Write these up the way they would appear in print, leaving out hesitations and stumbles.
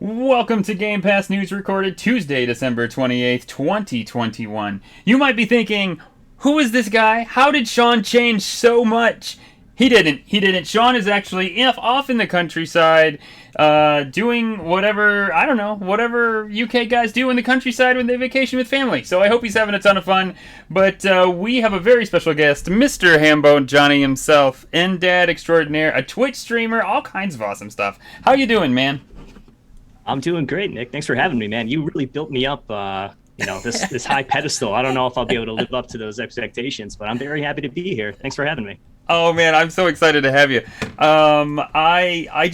Welcome to Game Pass News recorded Tuesday, December 28th, 2021. You might be thinking, who is this guy? How did Sean change so much? He didn't. He didn't. Sean is actually off in the countryside, doing whatever, I don't know, whatever UK guys do in the countryside when they vacation with family. So I hope he's having a ton of fun. But we have a very special guest, Mr. Hambone Johnny himself, and dad extraordinaire, a Twitch streamer, all kinds of awesome stuff. How you doing, man? I'm doing great, Nick. Thanks for having me, man. You really built me up, this high pedestal. I don't know if I'll be able to live up to those expectations, but I'm very happy to be here. Thanks for having me. Oh man, I'm so excited to have you. I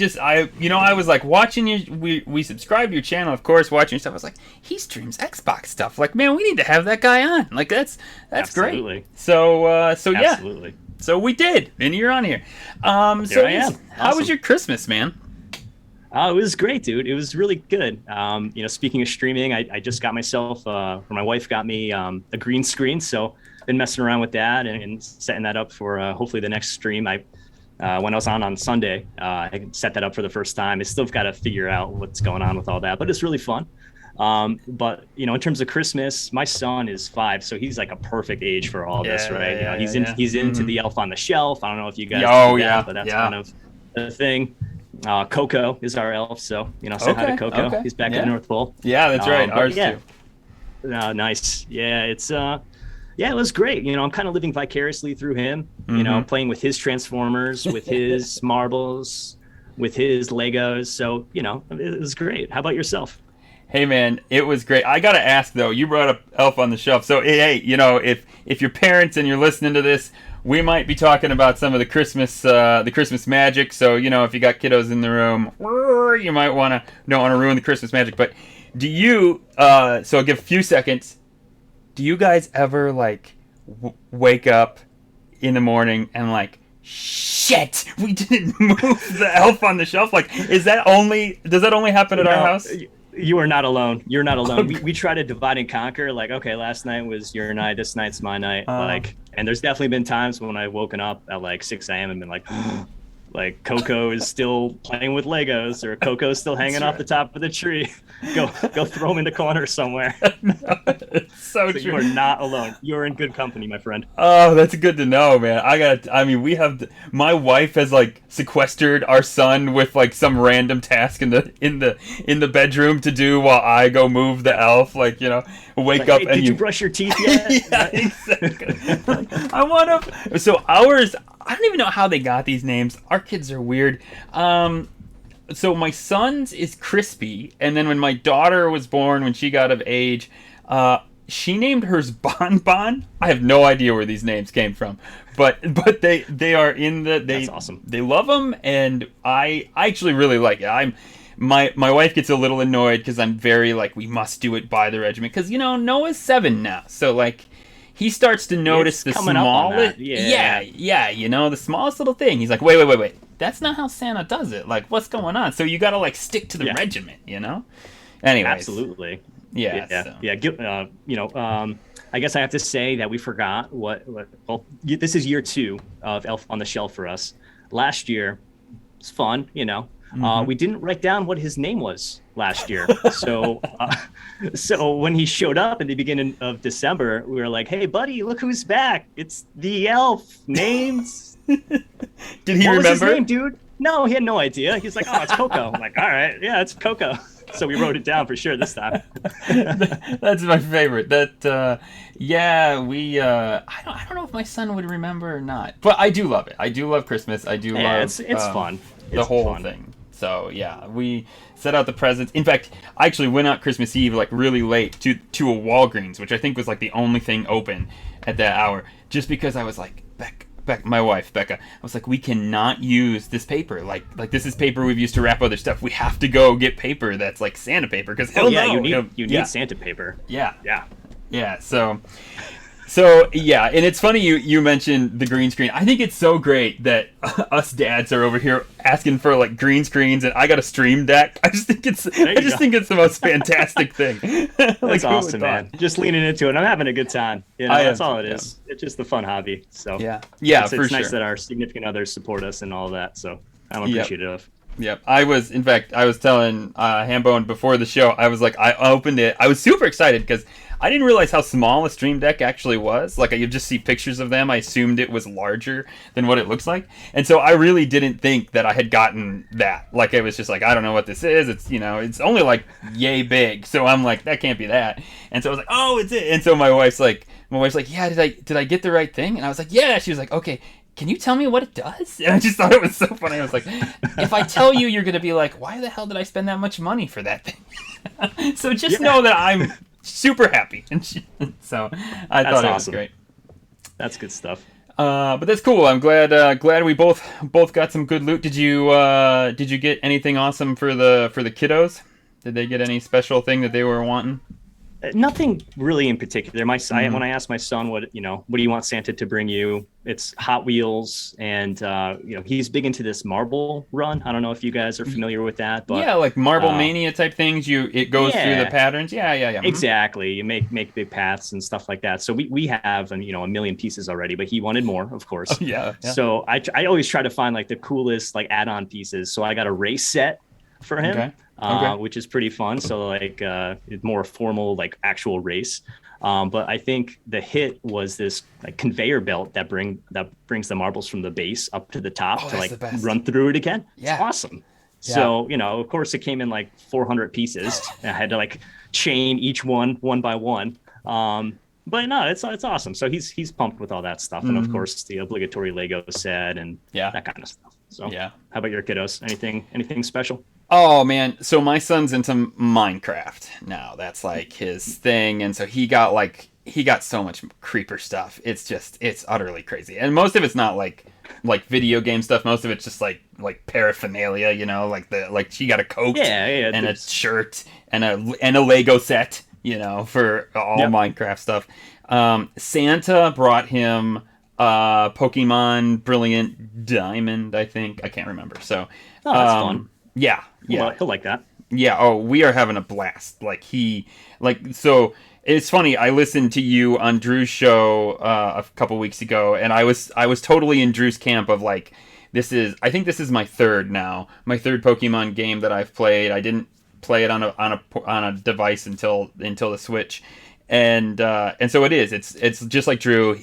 was like watching you. We subscribed to your channel, of course, watching your stuff. I was like, he streams Xbox stuff. Like, man, we need to have that guy on. Like, that's Absolutely. great. So yeah. Absolutely. So we did, and you're on here. Here I am. How was Awesome. your Christmas, man? It was great, dude. It was really good. Speaking of streaming, I just got myself, or my wife got me a green screen, so been messing around with that and setting that up for hopefully the next stream. When I was on Sunday, I set that up for the first time. I still got to figure out what's going on with all that, but it's really fun. But in terms of Christmas, my son is 5, so he's like a perfect age for all this, right? He's into the Elf on the Shelf. I don't know if you guys do that, but that's kind of the thing. Coco is our elf, so say hi to Coco. Okay. He's back at the North Pole. Yeah, that's right. Ours yeah. too. Nice. Yeah, it was great. I'm kind of living vicariously through him. Playing with his Transformers, with his marbles, with his Legos. So it was great. How about yourself? Hey man, it was great. I gotta ask though, you brought up Elf on the Shelf. So hey, if you're parents and you're listening to this, we might be talking about some of the Christmas magic. So if you got kiddos in the room, you might don't want to ruin the Christmas magic. But do you? So I'll give a few seconds. Do you guys ever wake up in the morning and shit, we didn't move the Elf on the Shelf? Does that only happen at our house? You are not alone. You're not alone. We try to divide and conquer. Okay, last night was your night. This night's my night. And there's definitely been times when I've woken up at 6 a.m. and been like Coco is still playing with Legos, or Coco's still hanging off the top of the tree. Go throw him in the corner somewhere. No, it's so true. You are not alone. You're in good company, my friend. Oh, that's good to know, man. My wife has sequestered our son with some random task in the bedroom to do while I go move the elf. Wake up hey, and did you brush your teeth yet? Yeah, exactly. I want to. So ours, I don't even know how they got these names. Our kids are weird. So my son's is Crispy, and then when my daughter was born, when she got of age, she named hers Bon Bon. I have no idea where these names came from, but they are in the. That's awesome. They love them, and I actually really like it. My wife gets a little annoyed because I'm very we must do it by the regiment, because Noah's 7 now, so he starts to notice the smallest. Yeah, the smallest little thing. He's like, wait. That's not how Santa does it. What's going on? So you gotta stick to the regiment, Anyways. Absolutely. Yeah. I guess I have to say that we forgot this is year 2 of Elf on the Shelf for us. Last year, it's fun, we didn't write down what his name was last year. So when he showed up in the beginning of December, we were like, hey, buddy, look who's back. It's the elf. Names. Did he what remember? Was his name, dude? No, he had no idea. He's like, oh, it's Coco. I'm like, all right. Yeah, it's Coco. So we wrote it down for sure this time. That's my favorite. I don't know if my son would remember or not, but I do love it. I do love Christmas. I do love it's fun. The whole thing. So yeah, we set out the presents. In fact, I actually went out Christmas Eve really late to a Walgreens, which I think was the only thing open at that hour, just because I was like, my wife Becca, I was like, we cannot use this paper. This is paper we've used to wrap other stuff. We have to go get paper that's Santa paper, because you need Santa paper. Yeah. So yeah, and it's funny you mentioned the green screen. I think it's so great that us dads are over here asking for green screens, and I got a stream deck. I just think it's the most fantastic thing. That's awesome, man. Just leaning into it. I'm having a good time. That's all it is. It's just a fun hobby. So yeah, it's for nice sure. that our significant others support us and all of that. So I'm appreciative of. Yep. In fact, I was telling Hambone before the show, I was like, I opened it. I was super excited because I didn't realize how small a Stream Deck actually was. Like, you just see pictures of them. I assumed it was larger than what it looks like. And so I really didn't think that I had gotten that. Like, it was just like, I don't know what this is. It's, it's only like yay big. So I'm like, that can't be that. And so I was like, oh, it's it. And so my wife's like, yeah, did I get the right thing? And I was like, yeah. She was like, okay, can you tell me what it does? And I just thought it was so funny. I was like, if I tell you, you're going to be like, why the hell did I spend that much money for that thing? So just know that I'm super happy. And so I thought it was great. That's good stuff. But that's cool. I'm glad we both got some good loot. Did you get anything awesome for the kiddos? Did they get any special thing that they were wanting? Nothing really in particular. When I asked my son what do you want Santa to bring you, it's Hot Wheels, and he's big into this marble run. I don't know if you guys are familiar with that, but yeah, like Marble Mania type things. It goes through the patterns. Yeah. Exactly. You make big paths and stuff like that. So we have a million pieces already, but he wanted more, of course. Oh, yeah. So I always try to find like the coolest like add-on pieces. So I got a race set for him. Okay. Which is pretty fun. So like it's more formal, like actual race. But I think the hit was this like conveyor belt that brings the marbles from the base up to the top to like run through it again. Yeah. It's awesome. Yeah. So, of course it came in like 400 pieces. And I had to like chain each one by one. But no, it's awesome. So he's pumped with all that stuff. And of course the obligatory Lego set and that kind of stuff. So how about your kiddos? Anything special? Oh man, so my son's into Minecraft now. That's like his thing, and so he got so much creeper stuff. It's utterly crazy, and most of it's not like video game stuff. Most of it's just like paraphernalia, like she got a coat and a shirt and a Lego set, for all Minecraft stuff. Santa brought him Pokemon Brilliant Diamond, I think. I can't remember. So that's fun. Yeah. He'll like that. Yeah. Oh, we are having a blast. So it's funny. I listened to you on Drew's show a couple weeks ago, and I was totally in Drew's camp of like, I think this is my third Pokemon game that I've played. I didn't play it on a device until the Switch, and so it is. It's just like Drew.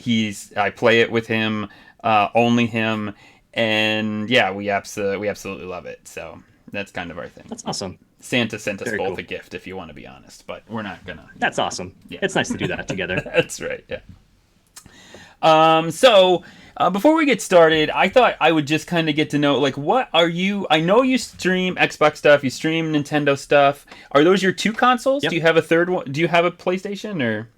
I play it with him, only him, and yeah, we absolutely love it. So. That's kind of our thing. That's awesome. Santa sent us both a gift, if you want to be honest, but we're not gonna. That's awesome. Yeah. It's nice to do that together. That's right. Yeah. So before we get started, I thought I would just kind of get to know, like, what are you? I know you stream Xbox stuff, you stream Nintendo stuff. Are those your two consoles? Yep. Do you have a third one? Do you have a PlayStation or?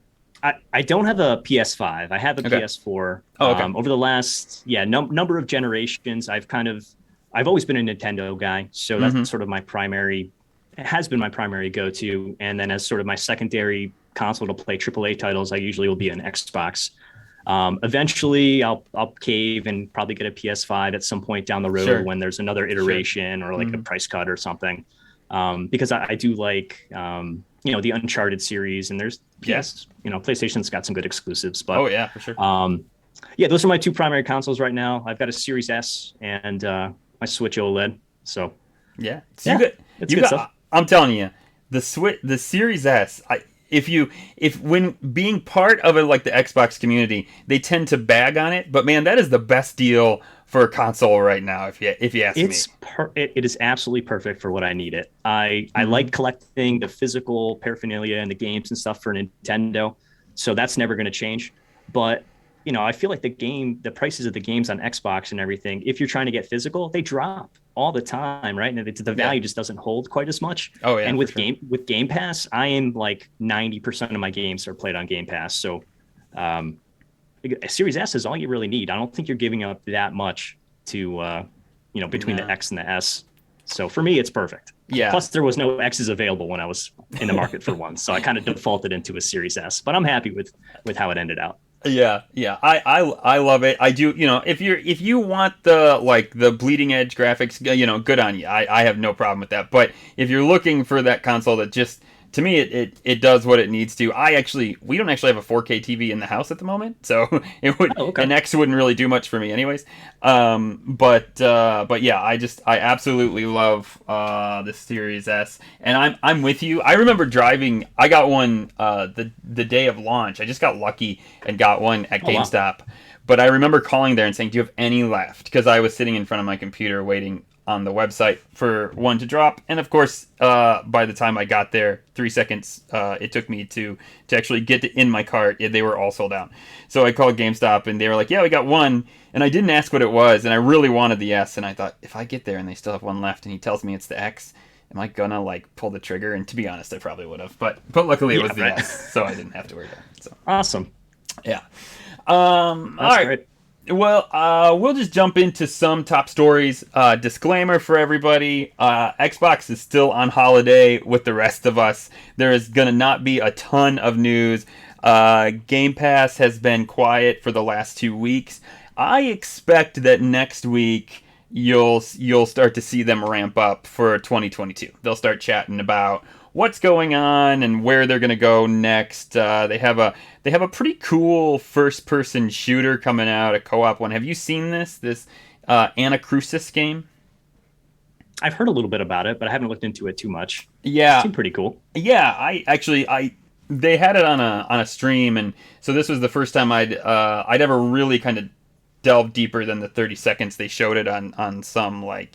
I don't have a PS5. I have a PS4. Oh, okay. Over the last number of generations, I've always been a Nintendo guy, so that's sort of has been my primary go-to. And then as sort of my secondary console to play AAA titles, I usually will be an Xbox. Eventually, I'll cave and probably get a PS5 at some point down the road when there's another iteration or like a price cut or something. Because I do like the Uncharted series, and there's PlayStation's got some good exclusives. But oh yeah, for sure. Those are my two primary consoles right now. I've got a Series S and my Switch OLED. So I'm telling you, the Series S. When being part of like the Xbox community, they tend to bag on it, but man, that is the best deal for a console right now. If you ask me, it is absolutely perfect for what I need it. I like collecting the physical paraphernalia and the games and stuff for Nintendo, so that's never going to change. But I feel like the prices of the games on Xbox and everything, if you're trying to get physical, they drop all the time, right? And the value just doesn't hold quite as much. Oh yeah. And with Game Pass, I am like 90% of my games are played on Game Pass. So, Series S is all you really need. I don't think you're giving up that much to, between the X and the S. So for me, it's perfect. Yeah. Plus, there was no X's available when I was in the market for one, so I kind of defaulted into a Series S. But I'm happy with how it ended out. Yeah. I love it. I do. If you want the bleeding edge graphics, good on you. I have no problem with that. But if you're looking for that console that just to me, it does what it needs to. We don't actually have a 4K TV in the house at the moment, so it would Oh, okay. an X wouldn't really do much for me, anyways. But yeah, I absolutely love the Series S, and I'm with you. I remember driving. I got one the day of launch. I just got lucky and got one at Oh, wow. GameStop. But I remember calling there and saying, "Do you have any left?" Because I was sitting in front of my computer waiting on the website for one to drop. And of course, by the time I got there, 3 seconds it took me to actually get in my cart. They were all sold out. So I called GameStop and they were like, "Yeah, we got one." And I didn't ask what it was, and I really wanted the S. And I thought, if I get there and they still have one left, and he tells me it's the X, am I gonna like pull the trigger? And to be honest, I probably would have. But luckily it was the Right. S, so I didn't have to worry about it. So Awesome. yeah. All That's right. great. Well, we'll just jump into some top stories. Disclaimer for everybody: Xbox is still on holiday with the rest of us. There is gonna not be a ton of news. Game Pass has been quiet for the last 2 weeks. I expect that next week you'll start to see them ramp up for 2022. They'll start chatting about what's going on and where they're going to go next. They have a pretty cool first-person shooter coming out, a co-op one. Have you seen this Anacrusis game? I've heard a little bit about it, but I haven't looked into it too much. It Yeah, seemed pretty cool. yeah. I they had it on a stream, and so this was the first time I'd ever really kind of delved deeper than the 30 seconds they showed it on some, like,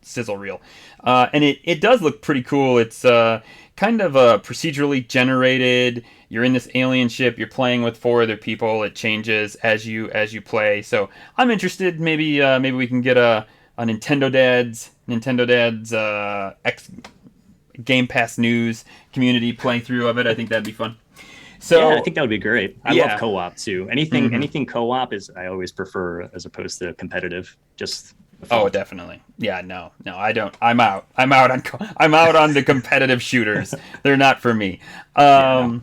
sizzle reel. And it does look pretty cool. It's kind of procedurally generated. You're in this alien ship. You're playing with four other people. It changes as you play. So I'm interested. Maybe we can get a Nintendo Dad's X Game Pass news community playthrough of it. I think that'd be fun. So Yeah, I think that would be great. I yeah. love co-op too. Anything co-op is I always prefer as opposed to competitive. Just the Oh, fun. definitely. Yeah, no, I don't. I'm out on the competitive shooters. They're not for me. Yeah, no.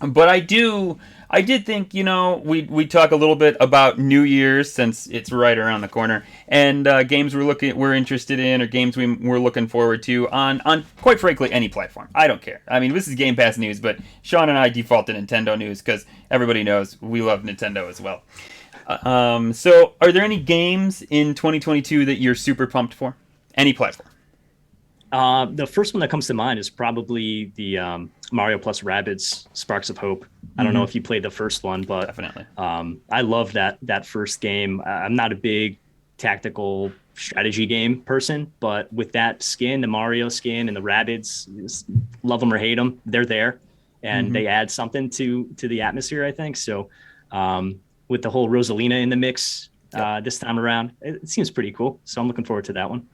But I did think, we talk a little bit about New Year's since it's right around the corner, and games we're interested in, or games we're looking forward to on quite frankly any platform. I don't care. I mean, this is Game Pass news, but Sean and I default to Nintendo news because everybody knows we love Nintendo as well. So are there any games in 2022 that you're super pumped for? Any platform? The first one that comes to mind is probably the Mario plus Rabbids Sparks of Hope. I don't know if you played the first one, but Definitely. I love that first game. I'm not a big tactical strategy game person, but with that skin, the Mario skin and the Rabbids, love them or hate them, they're there, and they add something to the atmosphere, I think. So with the whole Rosalina in the mix this time around, it seems pretty cool. So I'm looking forward to that one.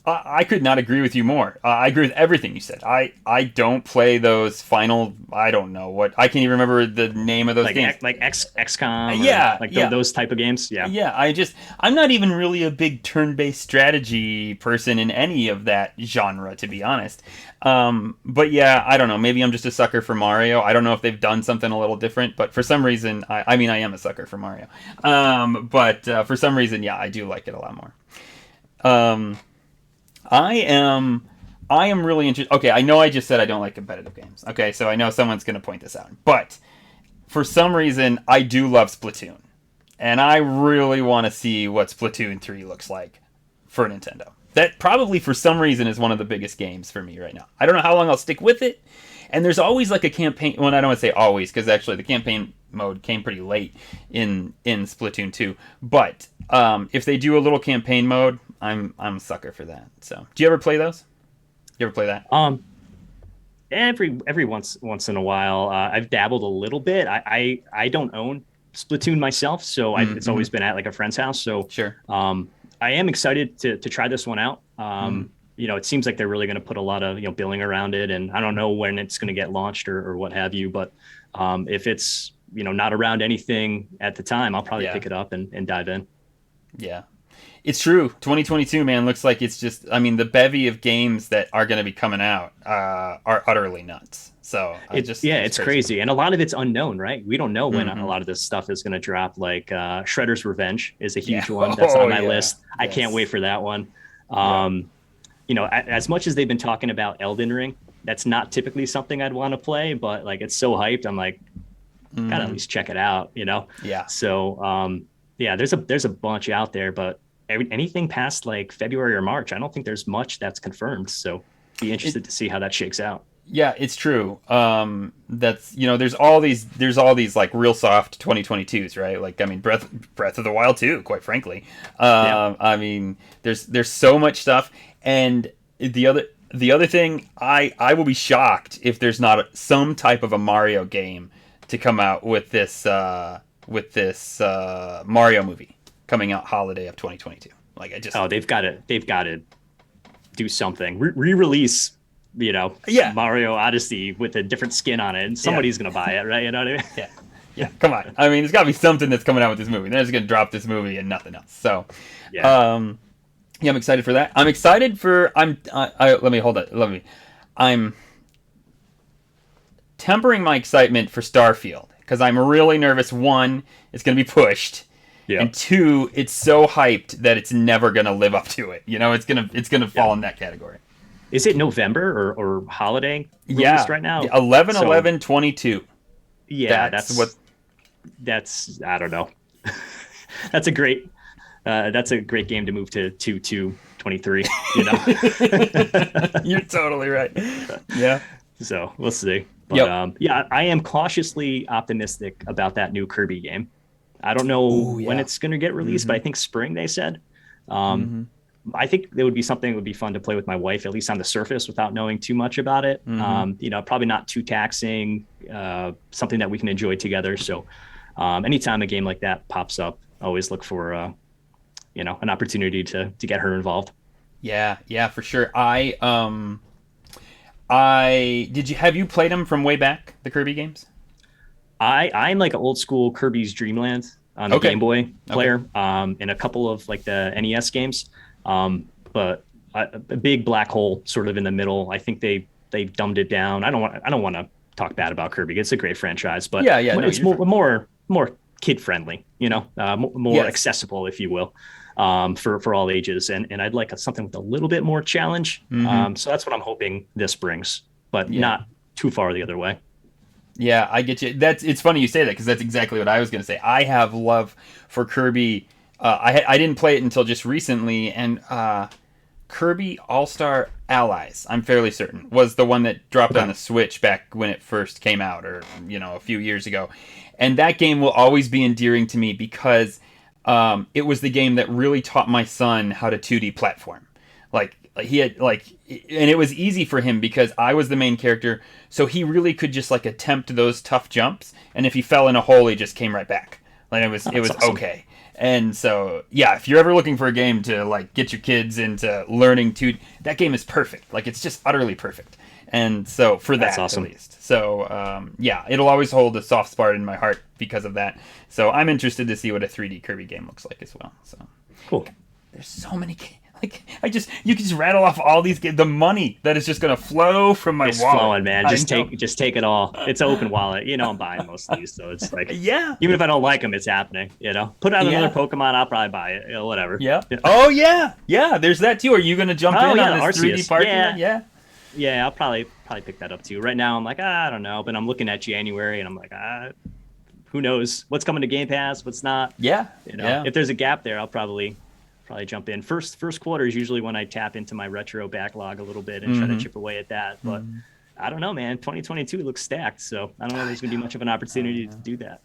I could not agree with you more. I agree with everything you said. I don't play those final. I don't know what. I can't even remember the name of those games. Like XCOM, Yeah, yeah. those type of games. Yeah, Yeah, I'm not even really a big turn-based strategy person in any of that genre, to be honest. But yeah, I don't know. Maybe I'm just a sucker for Mario. I don't know if they've done something a little different, but for some reason, I mean, I am a sucker for Mario. But for some reason, yeah, I do like it a lot more. I am really interested. Okay, I know I just said I don't like competitive games. Okay, so I know someone's going to point this out. But for some reason, I do love Splatoon. And I really want to see what Splatoon 3 looks like for Nintendo. That probably, for some reason, is one of the biggest games for me right now. I don't know how long I'll stick with it. And there's always like a campaign. Well, I don't want to say always, because actually the campaign mode came pretty late in Splatoon 2. But if they do a little campaign mode, I'm a sucker for that. So, do you ever play those? You ever play that? Every once in a while, I've dabbled a little bit. I don't own Splatoon myself, so it's always been at like a friend's house. So Sure. I am excited to try this one out. It seems like they're really going to put a lot of billing around it, and I don't know when it's going to get launched or what have you. But if it's not around anything at the time, I'll probably pick it up and dive in. Yeah. It's true. 2022, man, looks like it's just, I mean, the bevy of games that are going to be coming out are utterly nuts. So it's crazy. And a lot of it's unknown, right? We don't know when a lot of this stuff is going to drop. Like Shredder's Revenge is a huge one that's on my list. Yes. I can't wait for that one. As much as they've been talking about Elden Ring that's not typically something I'd want to play, but like it's so hyped. I'm like, gotta at least check it out, you know? Yeah. So yeah, there's a bunch out there, but anything past like February or March, I don't think there's much that's confirmed. So be interested to see how that shakes out. Yeah, it's true. That's there's all these like real soft 2022s, right? Like I mean, Breath of the Wild too, quite frankly. Yeah. I mean, there's so much stuff, and the other thing, I will be shocked if there's not some type of a Mario game to come out with this Mario movie coming out holiday of 2022. Like I just they've got to do something, re-release, Yeah. Mario Odyssey with a different skin on it, and somebody's gonna buy it, right? You know what I mean? Yeah. Yeah, come on. I mean, there's got to be something that's coming out with this movie. They're just going to drop this movie and nothing else. So, Yeah. yeah, I'm excited for that. I'm excited for let me hold it. I'm tempering my excitement for Starfield because I'm really nervous. One, it's going to be pushed. Yeah. And two, it's so hyped that it's never going to live up to it. It's going to fall in that category. Is it November or holiday released Yeah. right now? 11/11/22. Yeah, That's what. that's I don't know. That's a great game to move to 2/2/23, you know. You're totally right. Yeah. So we'll see. But Yep. yeah, I am cautiously optimistic about that new Kirby game. I don't know Ooh, yeah. when it's going to get released, but I think spring they said. I think it would be something that would be fun to play with my wife, at least on the surface, without knowing too much about it. Probably not too taxing, something that we can enjoy together. So anytime a game like that pops up, I always look for an opportunity to get her involved. Yeah, for sure. Have you played them from way back, the Kirby games? I'm like an old school Kirby's Dream Land on the Okay. Game Boy player, and a couple of like the NES games. But a big black hole sort of in the middle. I think they dumbed it down. I don't want to talk bad about Kirby. It's a great franchise, but No, it's more kid friendly, more Yes. accessible, if you will, for all ages. And I'd like something with a little bit more challenge. So that's what I'm hoping this brings, but not too far the other way. Yeah, I get you. It's funny you say that because that's exactly what I was going to say. I have love for Kirby. I didn't play it until just recently, and Kirby All-Star Allies, I'm fairly certain, was the one that dropped on the Switch back when it first came out, or a few years ago. And that game will always be endearing to me because it was the game that really taught my son how to 2D platform. He had and it was easy for him because I was the main character, so he really could just attempt those tough jumps, and if he fell in a hole, he just came right back. It was awesome. okay. And so yeah, if you're ever looking for a game to get your kids into learning that game is perfect. It's just utterly perfect. And so for That's that awesome. at least. So yeah, it'll always hold a soft spot in my heart because of that. So I'm interested to see what a 3D Kirby game looks like as well. So Cool. there's so many games. You can just rattle off all these games. The money that is just gonna flow from my It's wallet. flowing, man. Just take it all. It's an open wallet. I'm buying most of these, so it's like, Yeah. even if I don't like them, it's happening. Put out Yeah. another Pokemon, I'll probably buy it. Whatever. Yeah. Oh yeah. Yeah. There's that too. Are you gonna jump in on this 3D Arceus. party? Yeah. Yeah. Yeah, I'll probably pick that up too. Right now, I'm like, I don't know, but I'm looking at January, and I'm like, who knows what's coming to Game Pass, what's not. Yeah. If there's a gap there, I'll probably jump in. First quarter is usually when I tap into my retro backlog a little bit and try to chip away at that. But I don't know, man. 2022 looks stacked, so I don't know if there's going to be much of an opportunity to do that.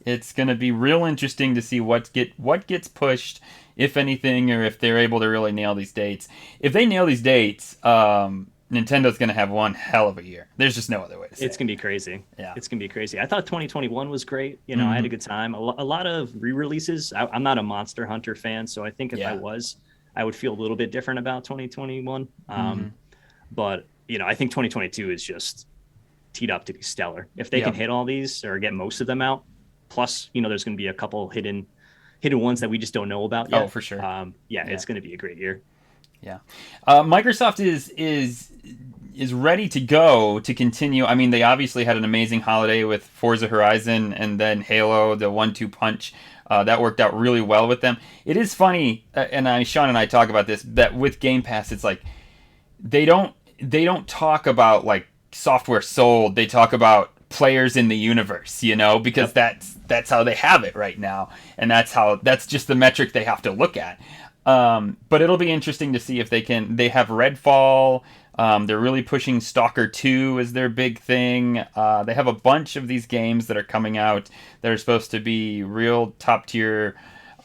It's going to be real interesting to see what gets pushed, if anything, or if they're able to really nail these dates. If they nail these dates, Nintendo's going to have one hell of a year. There's just no other way to say it. It's going to be crazy. Yeah. It's going to be crazy. I thought 2021 was great. I had a good time. A lot of re-releases. I'm not a Monster Hunter fan, so I think if I was, I would feel a little bit different about 2021. But, I think 2022 is just teed up to be stellar. If they can hit all these or get most of them out, plus, there's going to be a couple hidden ones that we just don't know about yet. Oh, for sure. It's going to be a great year. Yeah, Microsoft is ready to go to continue. I mean, they obviously had an amazing holiday with Forza Horizon and then Halo, the 1-2 punch. That worked out really well with them. It is funny, and Sean and I talk about this, that with Game Pass, it's like they don't they don't talk about like software sold. They talk about players in the universe, because that's how they have it right now, and that's just the metric they have to look at. But it'll be interesting to see if they have Redfall. They're really pushing Stalker 2 as their big thing. They have a bunch of these games that are coming out that are supposed to be real top tier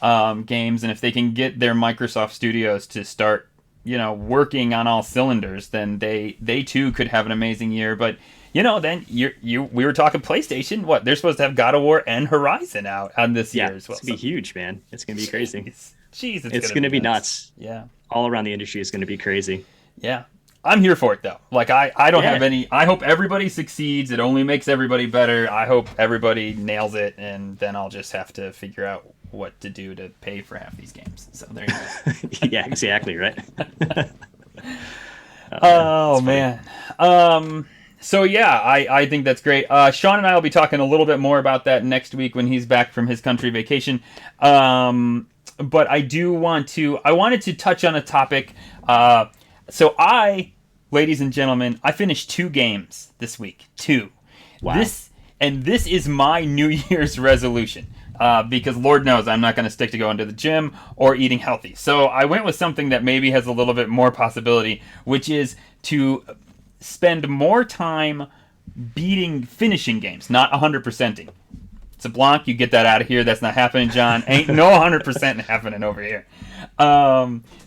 games, and if they can get their Microsoft studios to start, working on all cylinders, then they too could have an amazing year. But then we were talking PlayStation. What, they're supposed to have God of War and Horizon out on this year as well. It's gonna be huge, man. It's gonna be crazy. Jeez, it's gonna be nuts. Yeah, all around the industry is gonna be crazy. Yeah, I'm here for it though. Like I don't have any. I hope everybody succeeds. It only makes everybody better. I hope everybody nails it, and then I'll just have to figure out what to do to pay for half these games. So there you go. Yeah, exactly right. Oh man. So yeah, I think that's great. Sean and I will be talking a little bit more about that next week when he's back from his country vacation. But I wanted to touch on a topic. So ladies and gentlemen, I finished 2 games this week. 2. Wow. This is my New Year's resolution. Because Lord knows I'm not going to stick to going to the gym or eating healthy. So I went with something that maybe has a little bit more possibility, which is to spend more time finishing games, not 100%ing. It's a blanc. You get that out of here. That's not happening, John. Ain't no 100% happening over here.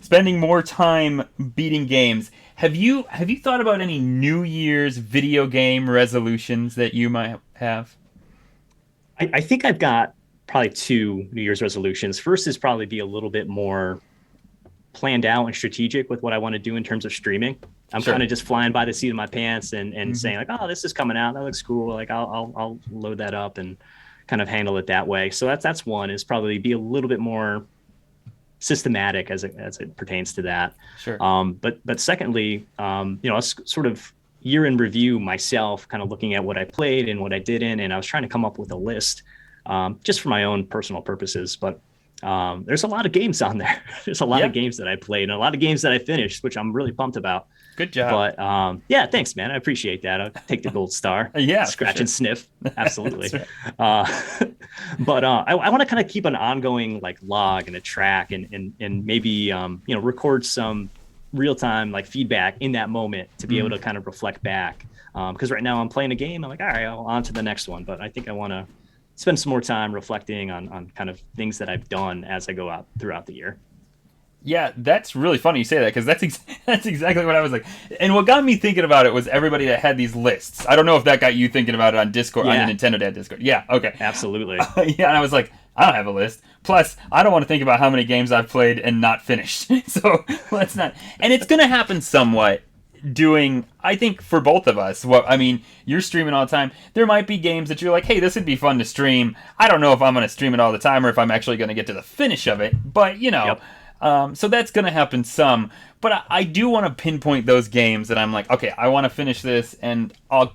Spending more time beating games. Have you thought about any New Year's video game resolutions that you might have? I think I've got probably 2 New Year's resolutions. First is probably be a little bit more planned out and strategic with what I want to do in terms of streaming. I'm kind of just flying by the seat of my pants and saying like, oh, this is coming out. That looks cool. Like I'll load that up and kind of handle it that way. So that's one, is probably be a little bit more systematic as it pertains to that. Sure. But secondly, I sort of year in review myself, kind of looking at what I played and what I didn't, and I was trying to come up with a list just for my own personal purposes. But there's a lot of games on there. There's a lot of games that I played and a lot of games that I finished, which I'm really pumped about. Good job. But thanks, man. I appreciate that. I'll take the gold star. Scratch and sniff. Absolutely. Right. But I want to kind of keep an ongoing like log and a track and maybe record some real time like feedback in that moment to be able to kind of reflect back. Because right now I'm playing a game. I'm like, all right, on to the next one. But I think I want to spend some more time reflecting on kind of things that I've done as I go out throughout the year. Yeah, that's really funny you say that, because that's exactly what I was like. And what got me thinking about it was everybody that had these lists. I don't know if that got you thinking about it on Discord, on the Nintendo Dad Discord. Yeah, okay. Absolutely. And I was like, I don't have a list. Plus, I don't want to think about how many games I've played and not finished. So let's not. And it's going to happen somewhat I think for both of us, you're streaming all the time. There might be games that you're like, hey, this would be fun to stream. I don't know if I'm going to stream it all the time or if I'm actually going to get to the finish of it. But, Yep. So that's going to happen some. But I do want to pinpoint those games that I'm like, okay, I want to finish this, and I'll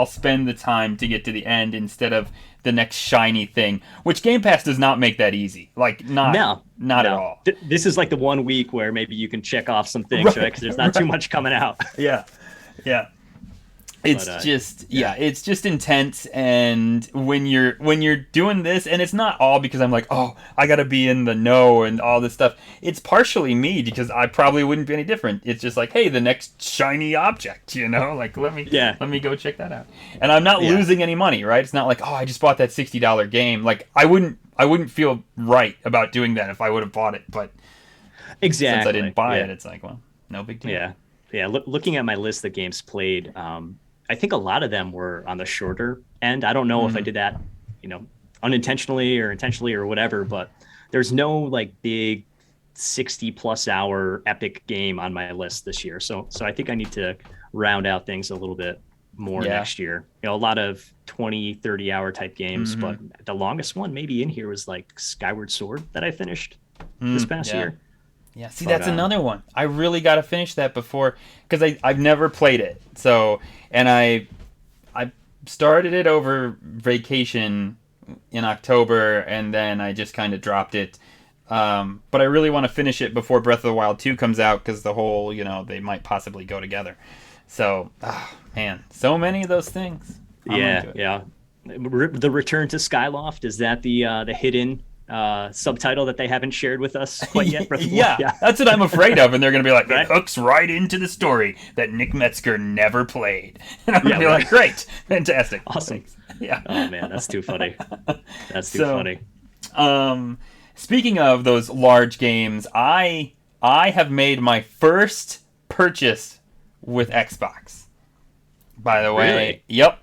spend the time to get to the end instead of the next shiny thing, which Game Pass does not make that easy. Not at all. This is like the 1 week where maybe you can check off some things, right? Because there's not too much coming out. Yeah. It's it's just intense, and when you're doing this, and it's not all because I'm like, oh, I gotta be in the know and all this stuff. It's partially me, because I probably wouldn't be any different. It's just like, hey, the next shiny object, like let me go check that out. And I'm not losing any money, right? It's not like, oh, I just bought that $60 game. Like I wouldn't feel right about doing that if I would have bought it, but exactly, since I didn't buy it, it's like, well, no big deal. Looking at my list of games played, I think a lot of them were on the shorter end. I don't know if I did that, unintentionally or intentionally or whatever, but there's no like big 60+ hour epic game on my list this year. So I think I need to round out things a little bit more next year. A lot of 20, 30 hour type games, but the longest one maybe in here was like Skyward Sword that I finished this past year. Yeah, see, that's another one. I really got to finish that before, because I've never played it. So, and I started it over vacation in October, and then I just kind of dropped it. But I really want to finish it before Breath of the Wild 2 comes out because the whole, they might possibly go together. So, man, so many of those things. Yeah. The Return to Skyloft, is that the hidden subtitle that they haven't shared with us quite yet? Yeah, that's what I'm afraid of. And they're going to be like, Right? It hooks right into the story that Nick Metzger never played. And I'm going to be like, great, fantastic. Awesome. Thanks. Yeah. Oh, man, that's too funny. That's too funny. Speaking of those large games, I have made my first purchase with Xbox. By the way, Really? Yep.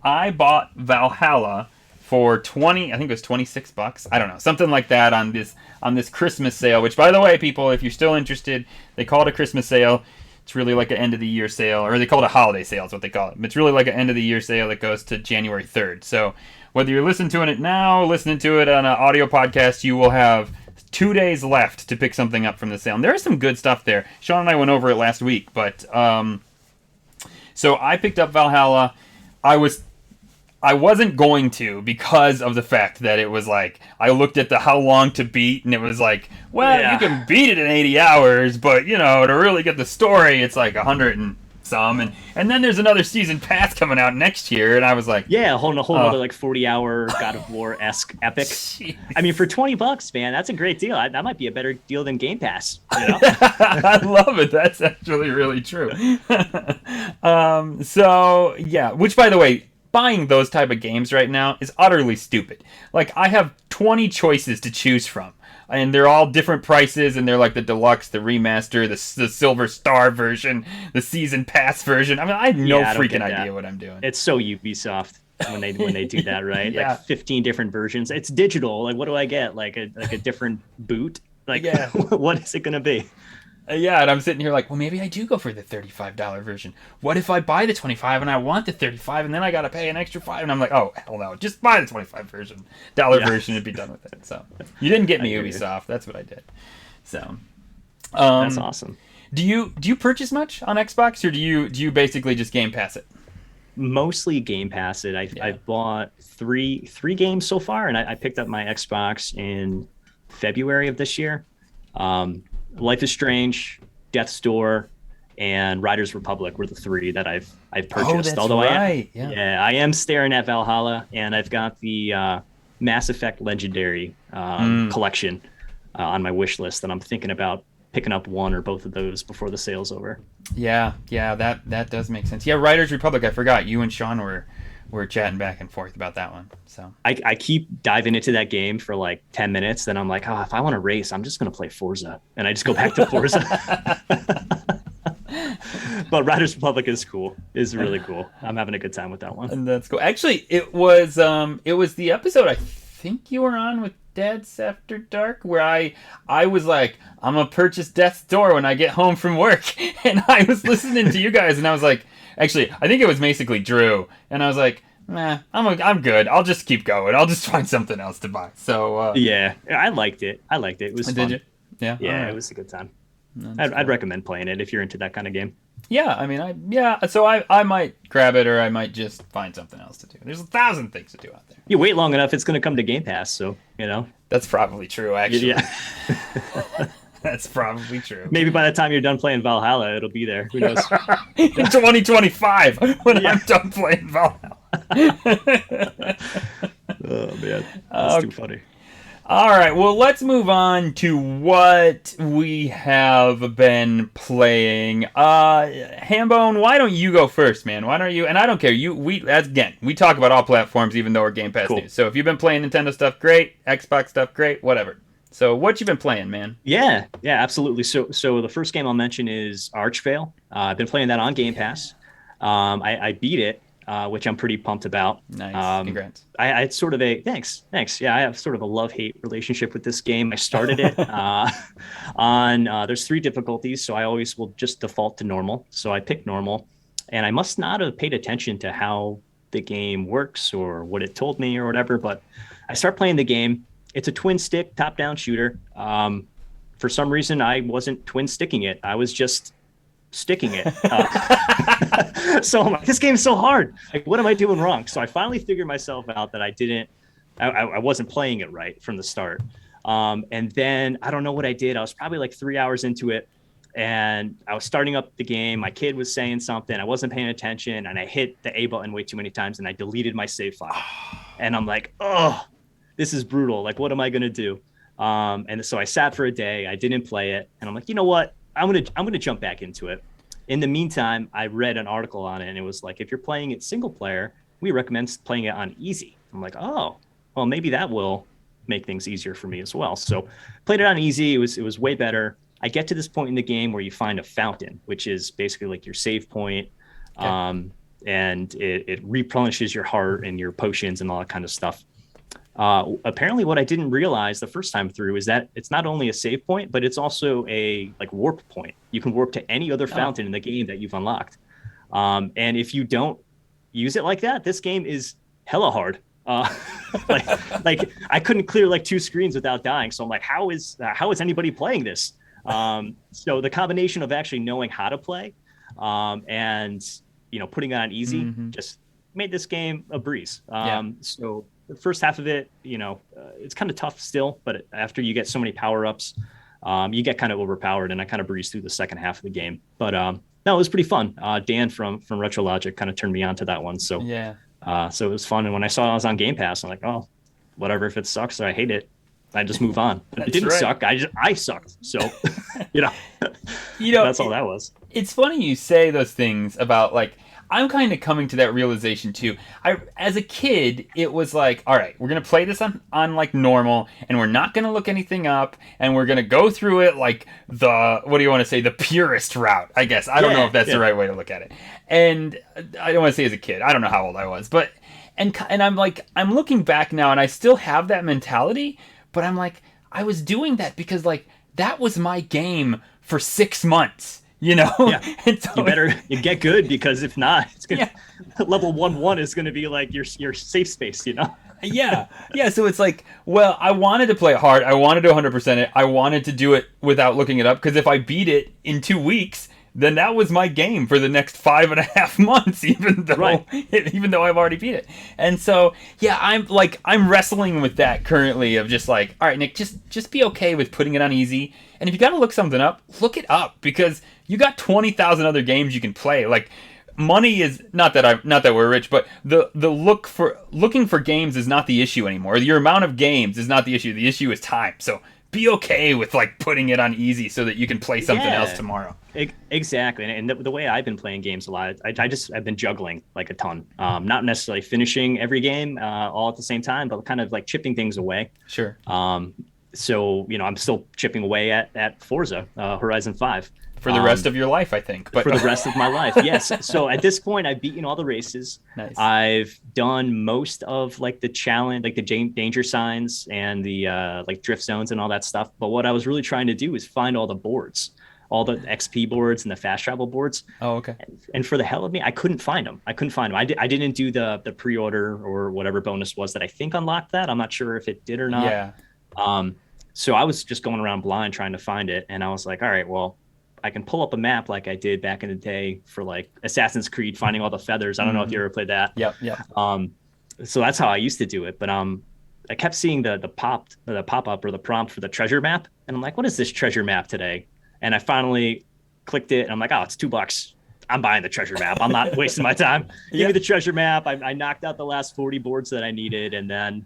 I bought Valhalla for I think it was $26. I don't know, something like that on this Christmas sale. Which, by the way, people, if you're still interested, they call it a Christmas sale. It's really like an end of the year sale, or they call it a holiday sale. Is what they call it. It's really like an end of the year sale that goes to January 3rd. So whether you're listening to it now, listening to it on an audio podcast, you will have 2 days left to pick something up from the sale. And there is some good stuff there. Sean and I went over it last week, but so I picked up Valhalla. I wasn't going to because of the fact that it was like, I looked at the how long to beat, and it was like, well, Yeah. you can beat it in 80 hours, but, to really get the story, it's like 100 and some. And then there's another season pass coming out next year, and I was like, Yeah, a whole other like 40-hour God of War-esque epic. Jeez. I mean, for $20, man, that's a great deal. That might be a better deal than Game Pass. I love it. That's actually really true. So, yeah, which, by the way, buying those type of games right now is utterly stupid. Like, I have 20 choices to choose from, and they're all different prices, and they're like the deluxe, the remaster, the Silver Star version, the season pass version. I mean, I have no Yeah, I don't freaking get that. idea what I'm doing. It's so Ubisoft when they do that, right? Yeah. Like 15 different versions. It's digital. Like, what do I get? Like a different boot? Like, Yeah. What is it gonna be? Yeah, and I'm sitting here like, well, maybe I do go for the $35 version. What if I buy the 25 and I want the 35 and then I got to pay an extra 5? And I'm like, oh, hell no, just buy the $25 version version and be done with it. So you didn't get me, hear you. Ubisoft. That's what I did. So That's awesome. Do you purchase much on Xbox, or do you basically just Game Pass it? Mostly Game Pass it. I've bought three games so far, and I picked up my Xbox in February of this year. Life is Strange, Death's Door, and Riders Republic were the three that I've purchased. Oh, that's Although right. I am staring at Valhalla, and I've got the Mass Effect Legendary collection on my wish list, and I'm thinking about picking up one or both of those before the sale's over. Yeah, that does make sense. Yeah, Riders Republic, I forgot. You and Sean were chatting back and forth about that one. So I keep diving into that game for like 10 minutes. Then I'm like, if I want to race, I'm just going to play Forza. And I just go back to Forza. But Riders Republic is cool. Is really cool. I'm having a good time with that one. And that's cool. Actually, it was the episode I think you were on with Dad's After Dark, where I was like, I'm going to purchase Death's Door when I get home from work. And I was listening to you guys, and I was like, actually, I think it was basically Drew. And I was like, nah, I'm good. I'll just keep going. I'll just find something else to buy. So yeah, I liked it. It was fun. Did you? Yeah. Yeah, All right. It was a good time. That's I'd recommend playing it if you're into that kind of game. Yeah, I mean, so I might grab it, or I might just find something else to do. There's 1,000 things to do out there. You wait long enough, it's going to come to Game Pass. So, That's probably true, actually. yeah. That's probably true. Maybe by the time you're done playing Valhalla, it'll be there. Who knows? In 2025, when I'm done playing Valhalla. Oh, man. That's too funny. All right, well, let's move on to what we have been playing. Hambone, why don't you go first, man? Why don't you? And I don't care. We talk about all platforms, even though we're Game Pass Cool. news. So if you've been playing Nintendo stuff, great. Xbox stuff, great. Whatever. So what you been playing, man? Yeah, absolutely. So the first game I'll mention is Archvale. I've been playing that on Game Pass. I beat it, which I'm pretty pumped about. Nice. Congrats. I had sort of thanks. Yeah, I have sort of a love-hate relationship with this game. I started it on there's 3 difficulties, so I always will just default to normal. So I picked normal, and I must not have paid attention to how the game works or what it told me or whatever. But I start playing the game. It's a twin stick top-down shooter. For some reason, I wasn't twin sticking it. I was just sticking it. So I'm like, this game's so hard. Like, what am I doing wrong? So I finally figured myself out that I wasn't playing it right from the start. And then I don't know what I did. I was probably like 3 hours into it, and I was starting up the game. My kid was saying something. I wasn't paying attention, and I hit the A button way too many times, and I deleted my save file. And I'm like, oh, this is brutal. Like, what am I gonna do? And so I sat for a day. I didn't play it, and I'm like, you know what? I'm gonna jump back into it. In the meantime, I read an article on it, and it was like, if you're playing it single player, we recommend playing it on easy. I'm like, oh, well, maybe that will make things easier for me as well. So played it on easy. It was way better. I get to this point in the game where you find a fountain, which is basically like your save point. Okay. And it replenishes your heart and your potions and all that kind of stuff. Apparently what I didn't realize the first time through is that it's not only a save point, but it's also a like warp point. You can warp to any other fountain in the game that you've unlocked. And if you don't use it like that, this game is hella hard. Like I couldn't clear like 2 screens without dying. So I'm like, how is anybody playing this? So the combination of actually knowing how to play, and putting it on easy just made this game a breeze. So the first half of it, it's kind of tough still, but after you get so many power-ups, you get kind of overpowered, and I kind of breezed through the second half of the game. But no, it was pretty fun. Dan from Retro Logic kind of turned me on to that one. So yeah. So it was fun. And when I saw it was on Game Pass, I'm like, oh, whatever. If it sucks or I hate it, I just move on. It didn't suck. I sucked. So, that's all that was. It's funny you say those things about like, I'm kind of coming to that realization too. As a kid, it was like, all right, we're going to play this on like normal, and we're not going to look anything up, and we're going to go through it like the purest route, I guess. I don't know if that's the right way to look at it. And I don't want to say as a kid. I don't know how old I was, but, and I'm like, I'm looking back now, and I still have that mentality, but I'm like, I was doing that because like, that was my game for 6 months. Yeah. So you get good, because if not, it's gonna level 1-1 is gonna be like your safe space, Yeah. So it's like, well, I wanted to play it hard. I wanted to 100% it. I wanted to do it without looking it up, because if I beat it in 2 weeks, then that was my game for the next 5.5 months, even though I've already beat it. And so, yeah, I'm wrestling with that currently of just like, all right, Nick, just be okay with putting it on easy. And if you got to look something up, look it up, because you got 20,000 other games you can play. Like, money is not that we're rich, but the looking for games is not the issue anymore. Your amount of games is not the issue. The issue is time. So be okay with like putting it on easy so that you can play something else tomorrow. Exactly. And the way I've been playing games a lot, I've been juggling like a ton. Not necessarily finishing every game all at the same time, but kind of like chipping things away. Sure. So I'm still chipping away at Forza Horizon 5 for the rest of your life, I think. But for the rest of my life, yes. So at this point, I've beaten all the races. Nice. I've done most of like the challenge, like the danger signs and the like drift zones and all that stuff. But what I was really trying to do is find all the boards, all the XP boards and the fast travel boards. Oh, okay. And for the hell of me, I couldn't find them. I didn't do the pre-order or whatever bonus was that I think unlocked that. I'm not sure if it did or not. Yeah. So I was just going around blind trying to find it. And I was like, all right, well, I can pull up a map like I did back in the day for like Assassin's Creed, finding all the feathers. I don't know if you ever played that. Yep. So that's how I used to do it. But I kept seeing the pop-up or the prompt for the treasure map. And I'm like, what is this treasure map today? And I finally clicked it, and I'm like, oh, it's $2. I'm buying the treasure map. I'm not wasting my time. Give me the treasure map. I knocked out the last 40 boards that I needed. And then,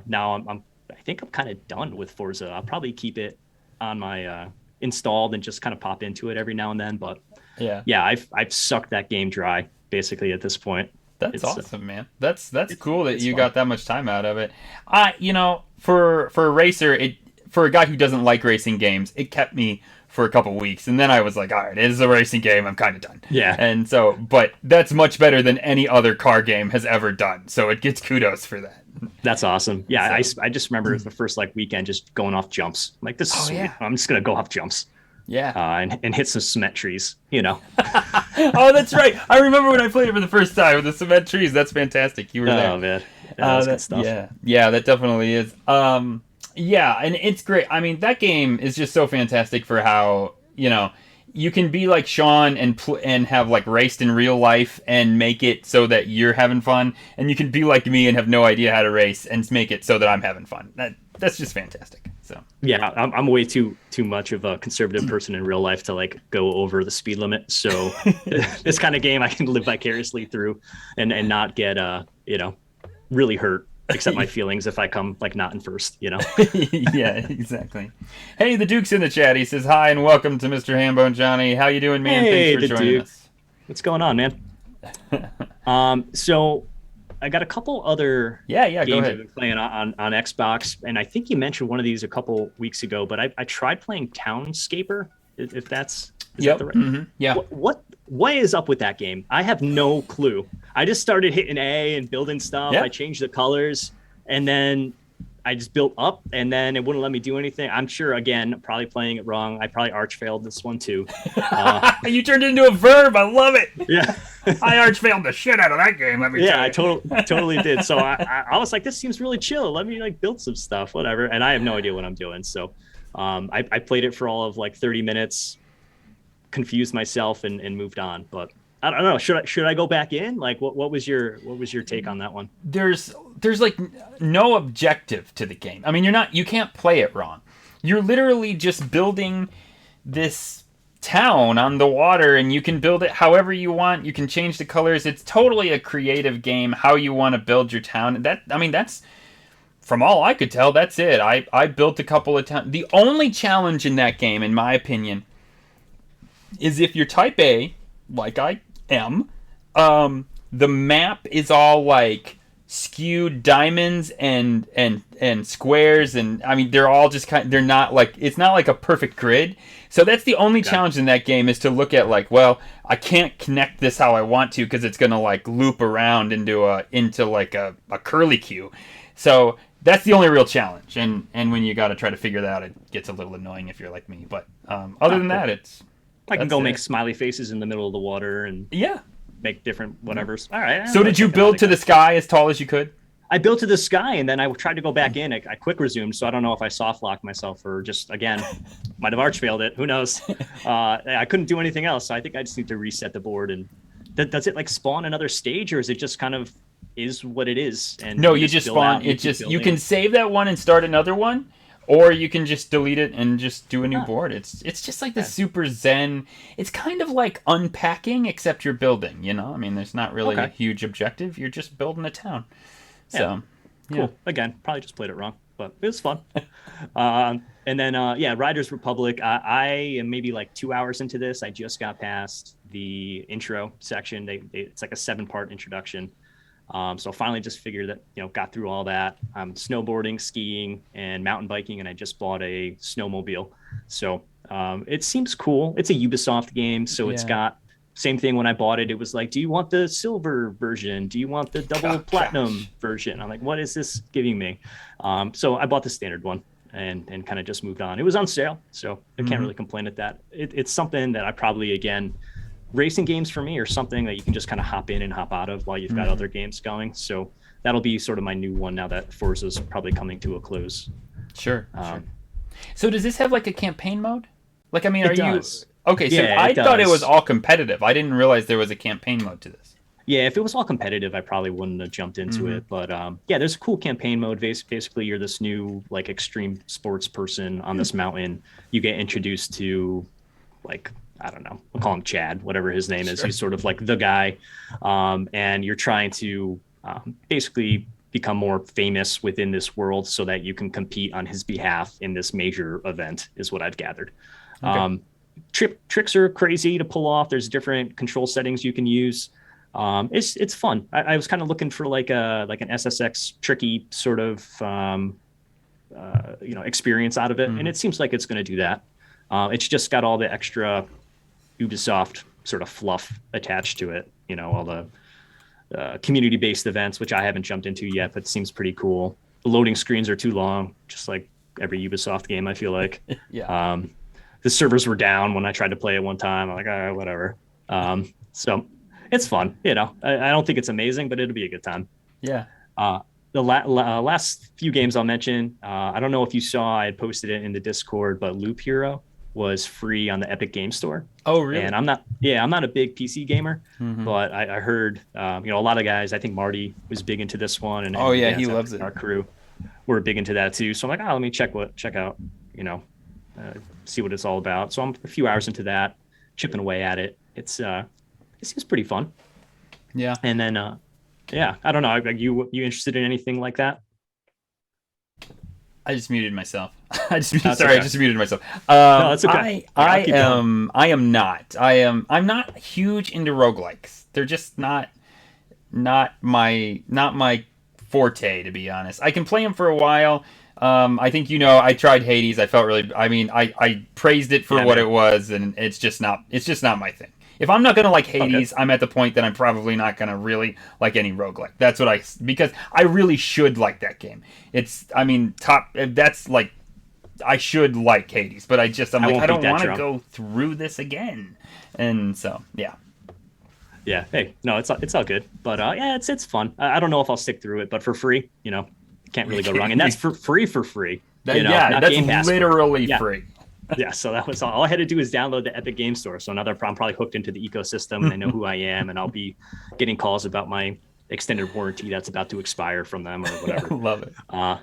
now I think I'm kind of done with Forza. I'll probably keep it on my installed and just kind of pop into it every now and then. But yeah, I've sucked that game dry basically at this point. That's awesome, man. That's cool that you got that much time out of it. For a racer, for a guy who doesn't like racing games, it kept me for a couple weeks, and then I was like, all right, it is a racing game, I'm kind of done. Yeah. And so, but that's much better than any other car game has ever done, so it gets kudos for that. That's awesome. Yeah, I just remember the first like weekend just going off jumps. I'm like, this is sweet. Yeah. I'm just gonna go off jumps. Yeah. And hit some cement trees, Oh, that's right. I remember when I played it for the first time with the cement trees. That's fantastic. You were there. Oh man. That's good stuff. Yeah, that definitely is. Yeah, and it's great. I mean, that game is just so fantastic for how, you can be like Sean and have like raced in real life and make it so that you're having fun, and you can be like me and have no idea how to race and make it so that I'm having fun. that's just fantastic. So Yeah, I'm way too much of a conservative person in real life to like go over the speed limit. So this kind of game I can live vicariously through and not get really hurt, except my feelings if I come like not in first. yeah, exactly. Hey, the Duke's in the chat. He says hi and welcome to Mr. Hambone Johnny. How you doing, man? Hey, Thanks for the joining Duke. us. What's going on, man? So I got a couple other Go games I've ahead. been playing on Xbox, and I think you mentioned one of these a couple weeks ago, but I tried playing Townscaper, if that's is Yep. that the right? Mm-hmm. Yeah. What is up with that game? I have no clue. I just started hitting A and building stuff. Yeah. I changed the colors, and then I just built up, and then it wouldn't let me do anything. I'm sure, again, probably playing it wrong. I probably arch failed this one too. You turned it into a verb. I love it. Yeah. I arch failed the shit out of that game. Let me Yeah, tell you. I totally did. So I was like, this seems really chill. Let me like build some stuff, whatever. And I have no idea what I'm doing. So I played it for all of like 30 minutes, confused myself and moved on. But I don't know. Should I go back in? Like what was your take on that one? There's like no objective to the game. I mean, you can't play it wrong. You're literally just building this town on the water, and you can build it however you want. You can change the colors. It's totally a creative game how you want to build your town. That's from all I could tell, that's it. I built a couple of towns. The only challenge in that game, in my opinion, is if you're type A, like I am, the map is all like skewed diamonds and squares, and I mean they're all just they're not like, it's not like a perfect grid. So that's the only challenge in that game, is to look at like, well, I can't connect this how I want to because it's gonna like loop around into like a curly Q. So that's the only real challenge, and when you got to try to figure that out, it gets a little annoying if you're like me. But other than that, I can go make smiley faces in the middle of the water and make different whatevers. All right. So did you build to the sky as tall as you could? I built to the sky, and then I tried to go back in. I quick resumed, so I don't know if I soft locked myself or just, again, might have arch failed it. Who knows? I couldn't do anything else, so I think I just need to reset the board. And does it like spawn another stage, or is it just kind of is what it is? And no, you just spawn. You can save that one and start another one, or you can just delete it and just do a new board. It's just like the super zen. It's kind of like unpacking, except you're building. I mean, there's not really a huge objective. You're just building a town. So cool. Again, probably just played it wrong, but it was fun. And then Riders Republic. I am maybe like 2 hours into this. I just got past the intro section. It's like a 7-part introduction. So finally just figured that, got through all that. I'm snowboarding, skiing, and mountain biking, and I just bought a snowmobile. So it seems cool. It's a Ubisoft game, so it's got same thing. When I bought it, it was like, do you want the silver version? Do you want the double platinum version? I'm like, what is this giving me? So I bought the standard one and kind of just moved on. It was on sale, so I can't really complain at that. It's something that I probably, again, racing games for me are something that you can just kind of hop in and hop out of while you've got other games going. So that'll be sort of my new one now that Forza's probably coming to a close. Sure. So does this have like a campaign mode? Like, I mean, are you... Okay, so Yeah, I thought it was all competitive. I didn't realize there was a campaign mode to this. Yeah, if it was all competitive, I probably wouldn't have jumped into it. But there's a cool campaign mode. Basically, you're this new like extreme sports person on this mountain. You get introduced to like, I don't know, we'll call him Chad, whatever his name is. He's sort of like the guy. And you're trying to basically become more famous within this world so that you can compete on his behalf in this major event, is what I've gathered. Okay. Tricks are crazy to pull off. There's different control settings you can use. It's fun. I was kind of looking for like an SSX tricky sort of experience out of it, and it seems like it's going to do that. It's just got all the extra Ubisoft sort of fluff attached to it. All the community-based events, which I haven't jumped into yet, but it seems pretty cool. The loading screens are too long, just like every Ubisoft game, I feel like. The servers were down when I tried to play it one time. I'm like, all right, whatever. So it's fun. I don't think it's amazing, but it'll be a good time. Yeah. The last few games I'll mention, I don't know if you saw, I had posted it in the Discord, but Loop Hero was free on the Epic Game Store. Oh, really? And I'm not a big PC gamer, but I heard, a lot of guys, I think Marty was big into this one. And he loves it. Our crew we're big into that too. So I'm like, oh, let me check out, you know, uh, see what it's all about. So I'm a few hours into that, chipping away at it. It seems pretty fun. Yeah. And then, yeah, I don't know. Are you interested in anything like that? I just muted myself. That's Sorry, I okay. just muted myself. No, that's okay. I I'll keep going. am not. I'm not huge into roguelikes. They're just not my forte, to be honest. I can play them for a while. I think I tried Hades. I felt really. I mean, I praised it for Yeah, what it man. was, and it's just not my thing. If I'm not gonna like Okay. Hades, I'm at the point that I'm probably not gonna really like any roguelike. That's what because I really should like that game. It's I mean top. That's like I should like Hades, but I'm I like I won't beat don't that want to drum. go through this again, and so yeah. Yeah. Hey, no, it's all good. But yeah, it's fun. I don't know if I'll stick through it, but for free, can't really go wrong. And that's for free, Yeah, not that's Game Pass free. literally Yeah. free. Yeah. So that was all I had to do is download the Epic Game Store. So now I'm probably hooked into the ecosystem and they know who I am, and I'll be getting calls about my extended warranty that's about to expire from them or whatever. Love it. Uh,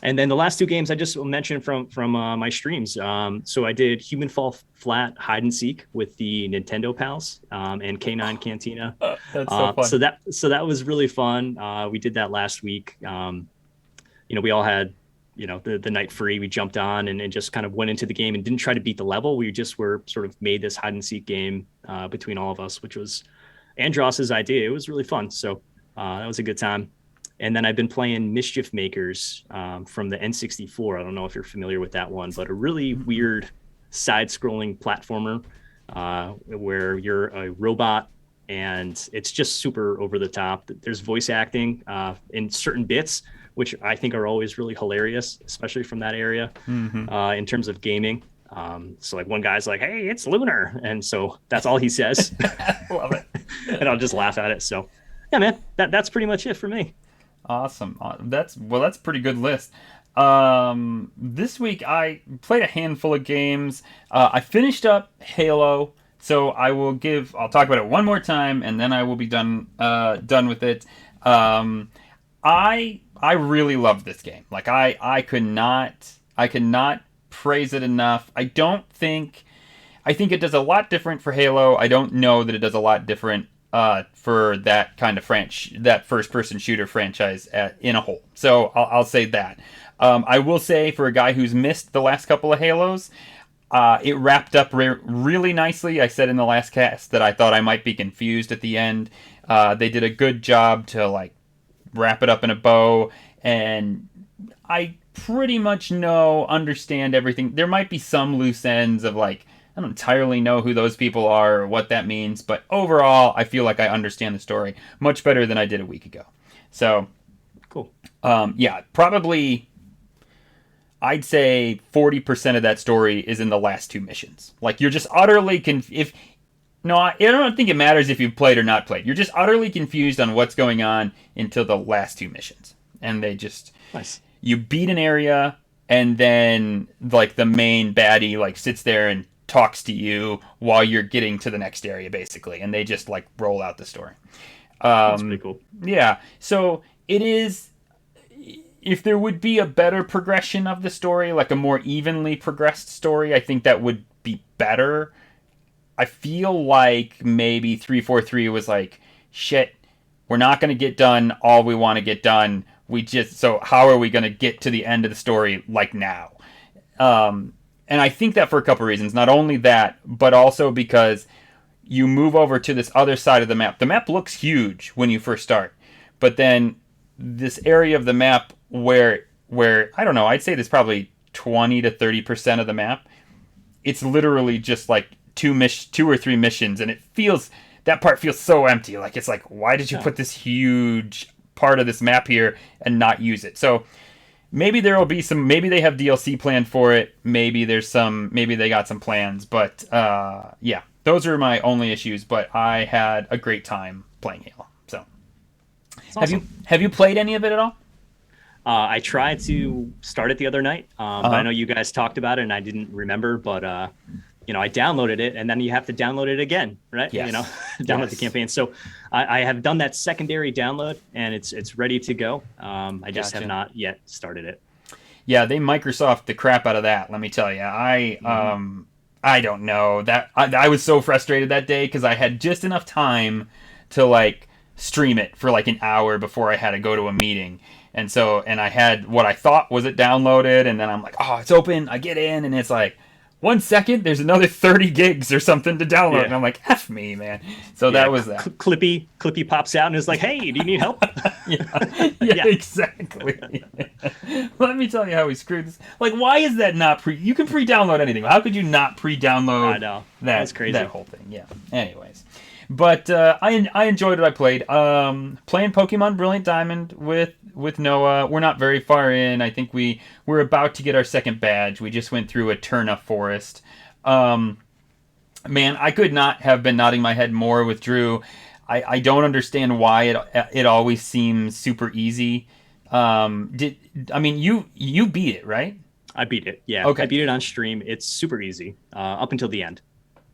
and then the last two games I just mentioned from my streams. So I did Human Fall Flat Hide and Seek with the Nintendo pals and K9 Cantina. That's so fun. So that was really fun. We did that last week. We all had the night free. We jumped on and just kind of went into the game and didn't try to beat the level. We just were sort of made this hide and seek game between all of us, which was Andros's idea. It was really fun. So that was a good time. And then I've been playing Mischief Makers from the N64. I don't know if you're familiar with that one, but a really weird side-scrolling platformer where you're a robot and it's just super over the top. There's voice acting in certain bits, which I think are always really hilarious, especially from that area Mm-hmm. in terms of gaming. So like one guy's like, "Hey, it's Lunar," and so that's all he says, Love it. and I'll just laugh at it. So yeah, man, that's pretty much it for me. Awesome. That's a pretty good list. This week I played a handful of games. I finished up Halo, so I'll talk about it one more time, and then I will be done with it. Um, I really loved this game. Like I could not praise it enough. I think it does a lot different for Halo. I don't know that it does a lot different for that kind of that first-person shooter franchise in a whole. So I'll say that. I will say for a guy who's missed the last couple of Halos, it wrapped up really nicely. I said in the last cast that I thought I might be confused at the end. They did a good job to like wrap it up in a bow, and I pretty much understand everything. There might be some loose ends of like I don't entirely know who those people are or what that means, but overall, I feel like I understand the story much better than I did a week ago. So, Cool. yeah, probably I'd say 40% of that story is in the last two missions. Like you're just utterly if no, I don't think it matters if you've played or not played. You're just utterly confused on what's going on until the last two missions, and Nice. you beat an area, and then like the main baddie like sits there and talks to you while you're getting to the next area basically, and they just like roll out the story. That's pretty cool. Yeah, so it is. If there would be a better progression of the story, like a more evenly progressed story, I think that would be better. I feel like maybe 343 was like, shit, we're not going to get done all we want to get done. So how are we going to get to the end of the story like now? And I think that for a couple reasons. Not only that, but also because you move over to this other side of the map. The map looks huge when you first start, but then this area of the map where I don't know, I'd say there's probably 20 to 30% of the map. It's literally just like two or three missions, and that part feels so empty. Like it's like, why did you Yeah. put this huge part of this map here and not use it? So maybe there will be maybe they have DLC planned for it. Maybe they got some plans, but yeah, those are my only issues. But I had a great time playing Halo. So It's have you awesome. have you played any of it at all? I tried to start it the other night, but I Uh-huh. know you guys talked about it and I didn't remember. But I downloaded it, and then you have to download it again, right? Yes. Download the Yes. campaign. So I have done that secondary download, and it's ready to go. I just have Gotcha. not yet started it. Yeah, they Microsoft the crap out of that. Let me tell you, Mm-hmm. I don't know that I was so frustrated that day because I had just enough time to like stream it for like an hour before I had to go to a meeting, and I had what I thought was it downloaded, and then I'm like, oh, it's open. I get in, and it's like 1 second, there's another 30 gigs or something to download, and Yeah. I'm like, f me, man. So Yeah. that was that. Clippy pops out and is like, "Hey, do you need help?" Yeah, yeah, Yeah. exactly. Let me tell you how we screwed this. Like, why is that not pre? You can pre-download anything. How could you not I pre-download know. that That's crazy. that whole thing? Yeah. Anyways, but I enjoyed what I played. Playing Pokemon Brilliant Diamond with Noah. We're not very far in. I think we're about to get our second badge. We just went through Eterna Forest. Um, Man, I could not have been nodding my head more with Drew. I don't understand why it always seems super easy. Did I mean you beat it, right? I beat it. Yeah, I Okay. beat it on stream. It's super easy up until the end.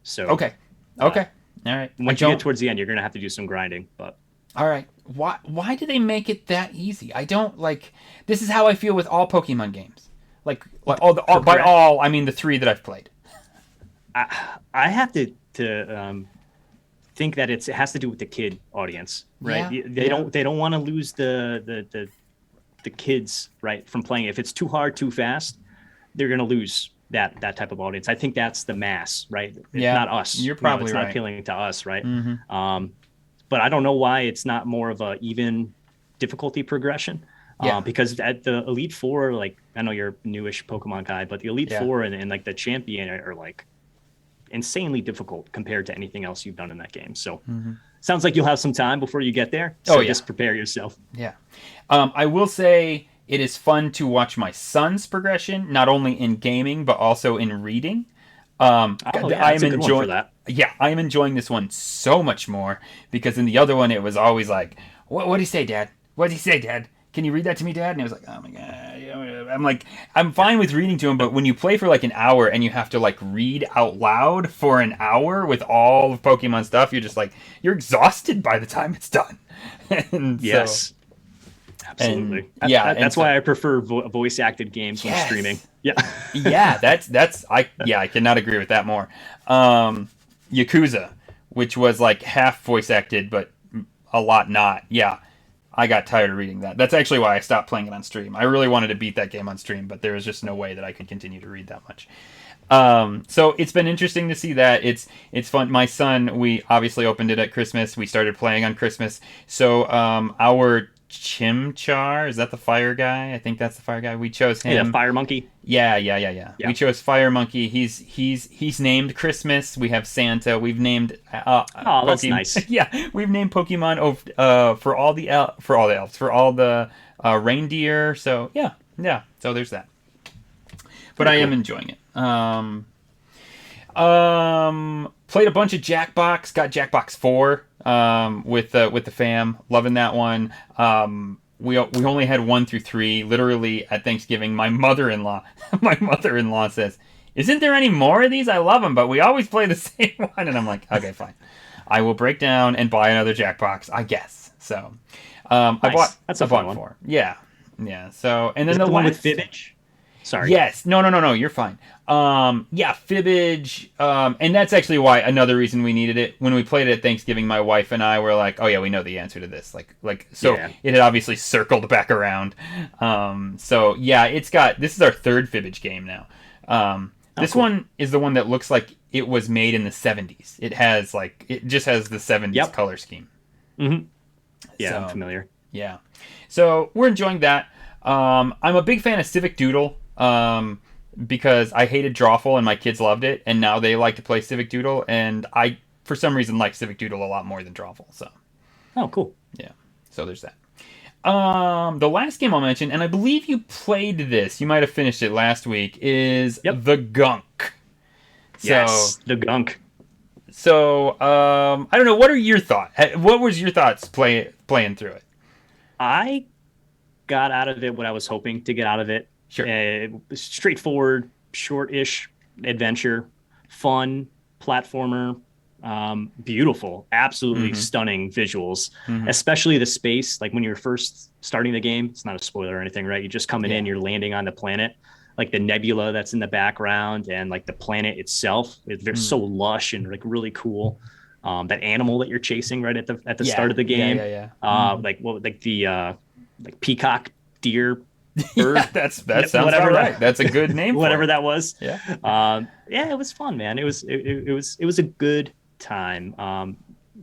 So Okay. uh, Okay. All right. I once you get don't. towards the end, you're gonna have to do some grinding. But All right. Why do they make it that easy? I don't like. This is how I feel with all Pokemon games. Like by progress. all I mean the three that I've played. I have to think that it has to do with the kid audience, right? Yeah. They don't want to lose the kids, right, from playing. If it's too hard too fast, they're gonna lose that type of audience. I think that's the mass, right? It's Yeah. not us. You're probably It's not right. appealing to us, right? Mm-hmm. But I don't know why it's not more of a even difficulty progression. Yeah. Because at the Elite Four, like I know you're a newish Pokemon guy, but the Elite Yeah. Four and like the Champion are like insanely difficult compared to anything else you've done in that game. So sounds like you'll have some time before you get there. So Oh, yeah. just prepare yourself. Yeah. I will say it is fun to watch my son's progression, not only in gaming but also in reading. Oh yeah, that's a good one for that. Yeah, I am enjoying this one so much more because in the other one it was always like, what did he say, Dad? What did he say, Dad? Can you read that to me, Dad? And it was like, oh my god. I'm like, I'm fine with reading to him, but when you play for like an hour and you have to like read out loud for an hour with all of Pokemon stuff, you're just like, you're exhausted by the time it's done. and Yes, so, absolutely. and That's so- why I prefer voice acted games when Yes. streaming. Yeah. yeah, I cannot agree with that more. Yakuza, which was like half voice acted, but a lot not. Yeah, I got tired of reading that. That's actually why I stopped playing it on stream. I really wanted to beat that game on stream, but there was just no way that I could continue to read that much. So it's been interesting to see that. It's fun. My son, we obviously opened it at Christmas. We started playing on Christmas. So our Chimchar, is that the fire guy? I think that's the fire guy. We chose Hey, the him. Fire Monkey. Yeah. Yeah. We chose Fire Monkey. He's named Christmas. We have Santa. We've named Oh, that's nice. Yeah, we've named Pokemon for all the elves, for all the reindeer. So yeah. So there's that. But I Very am cool. enjoying it. Played a bunch of Jackbox. Got Jackbox 4 with the fam. Loving that one. We only had 1 through 3. Literally at Thanksgiving, my mother-in-law says, "Isn't there any more of these? I love them, but we always play the same one." And I'm like, "Okay, fine. I will break down and buy another Jackbox, I guess." So, I Nice. bought That's a I fun bought one. 4. Yeah. So, and then Is it the one with last- Fibbage? Sorry. Yes. No. You're fine. Yeah, Fibbage. And that's actually why another reason we needed it. When we played it at Thanksgiving, my wife and I were like, "Oh yeah, we know the answer to this." So Yeah. it had obviously circled back around. So yeah, this is our third Fibbage game now. This cool. one is the one that looks like it was made in the 70s. It just has the 70s Yep. color scheme. Mm-hmm. Yeah, So- I'm familiar. Yeah. So we're enjoying that. I'm a big fan of Civic Doodle because I hated Drawful and my kids loved it, and now they like to play Civic Doodle, and I, for some reason, like Civic Doodle a lot more than Drawful. So Oh, cool. yeah. So there's that. The last game I'll mention, and I believe you played this, you might have finished it last week, is Yep. The Gunk. Yes, the gunk. So I don't know. What are your thoughts? What was your thoughts playing through it? I got out of it what I was hoping to get out of it. Sure. Straightforward, short-ish adventure, fun platformer, beautiful, absolutely Mm-hmm. stunning visuals, Mm-hmm. especially the space. Like when you're first starting the game, it's not a spoiler or anything, right? You're just coming Yeah. in, you're landing on the planet, like the nebula that's in the background and like the planet itself. They're Mm. so lush and like really cool. That animal that you're chasing right at the start Yeah. of the Yeah. game, Yeah. Yeah. Mm-hmm. like the like peacock deer Yeah. bird, That sounds about whatever right. that That's a good name for whatever it. that was. Yeah. Yeah, it was fun, man. It was a good time.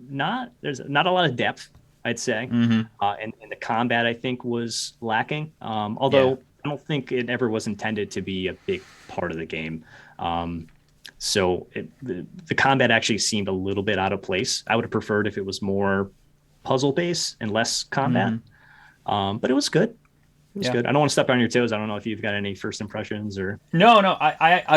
Not there's not a lot of depth, I'd say, Mm-hmm. and the combat I think was lacking. Yeah. Although I don't think it ever was intended to be a big part of the game. So the combat actually seemed a little bit out of place. I would have preferred if it was more puzzle based and less combat. Mm-hmm. But it was good. It was Yeah. good. I don't want to step on your toes. I don't know if you've got any first impressions or. No, no.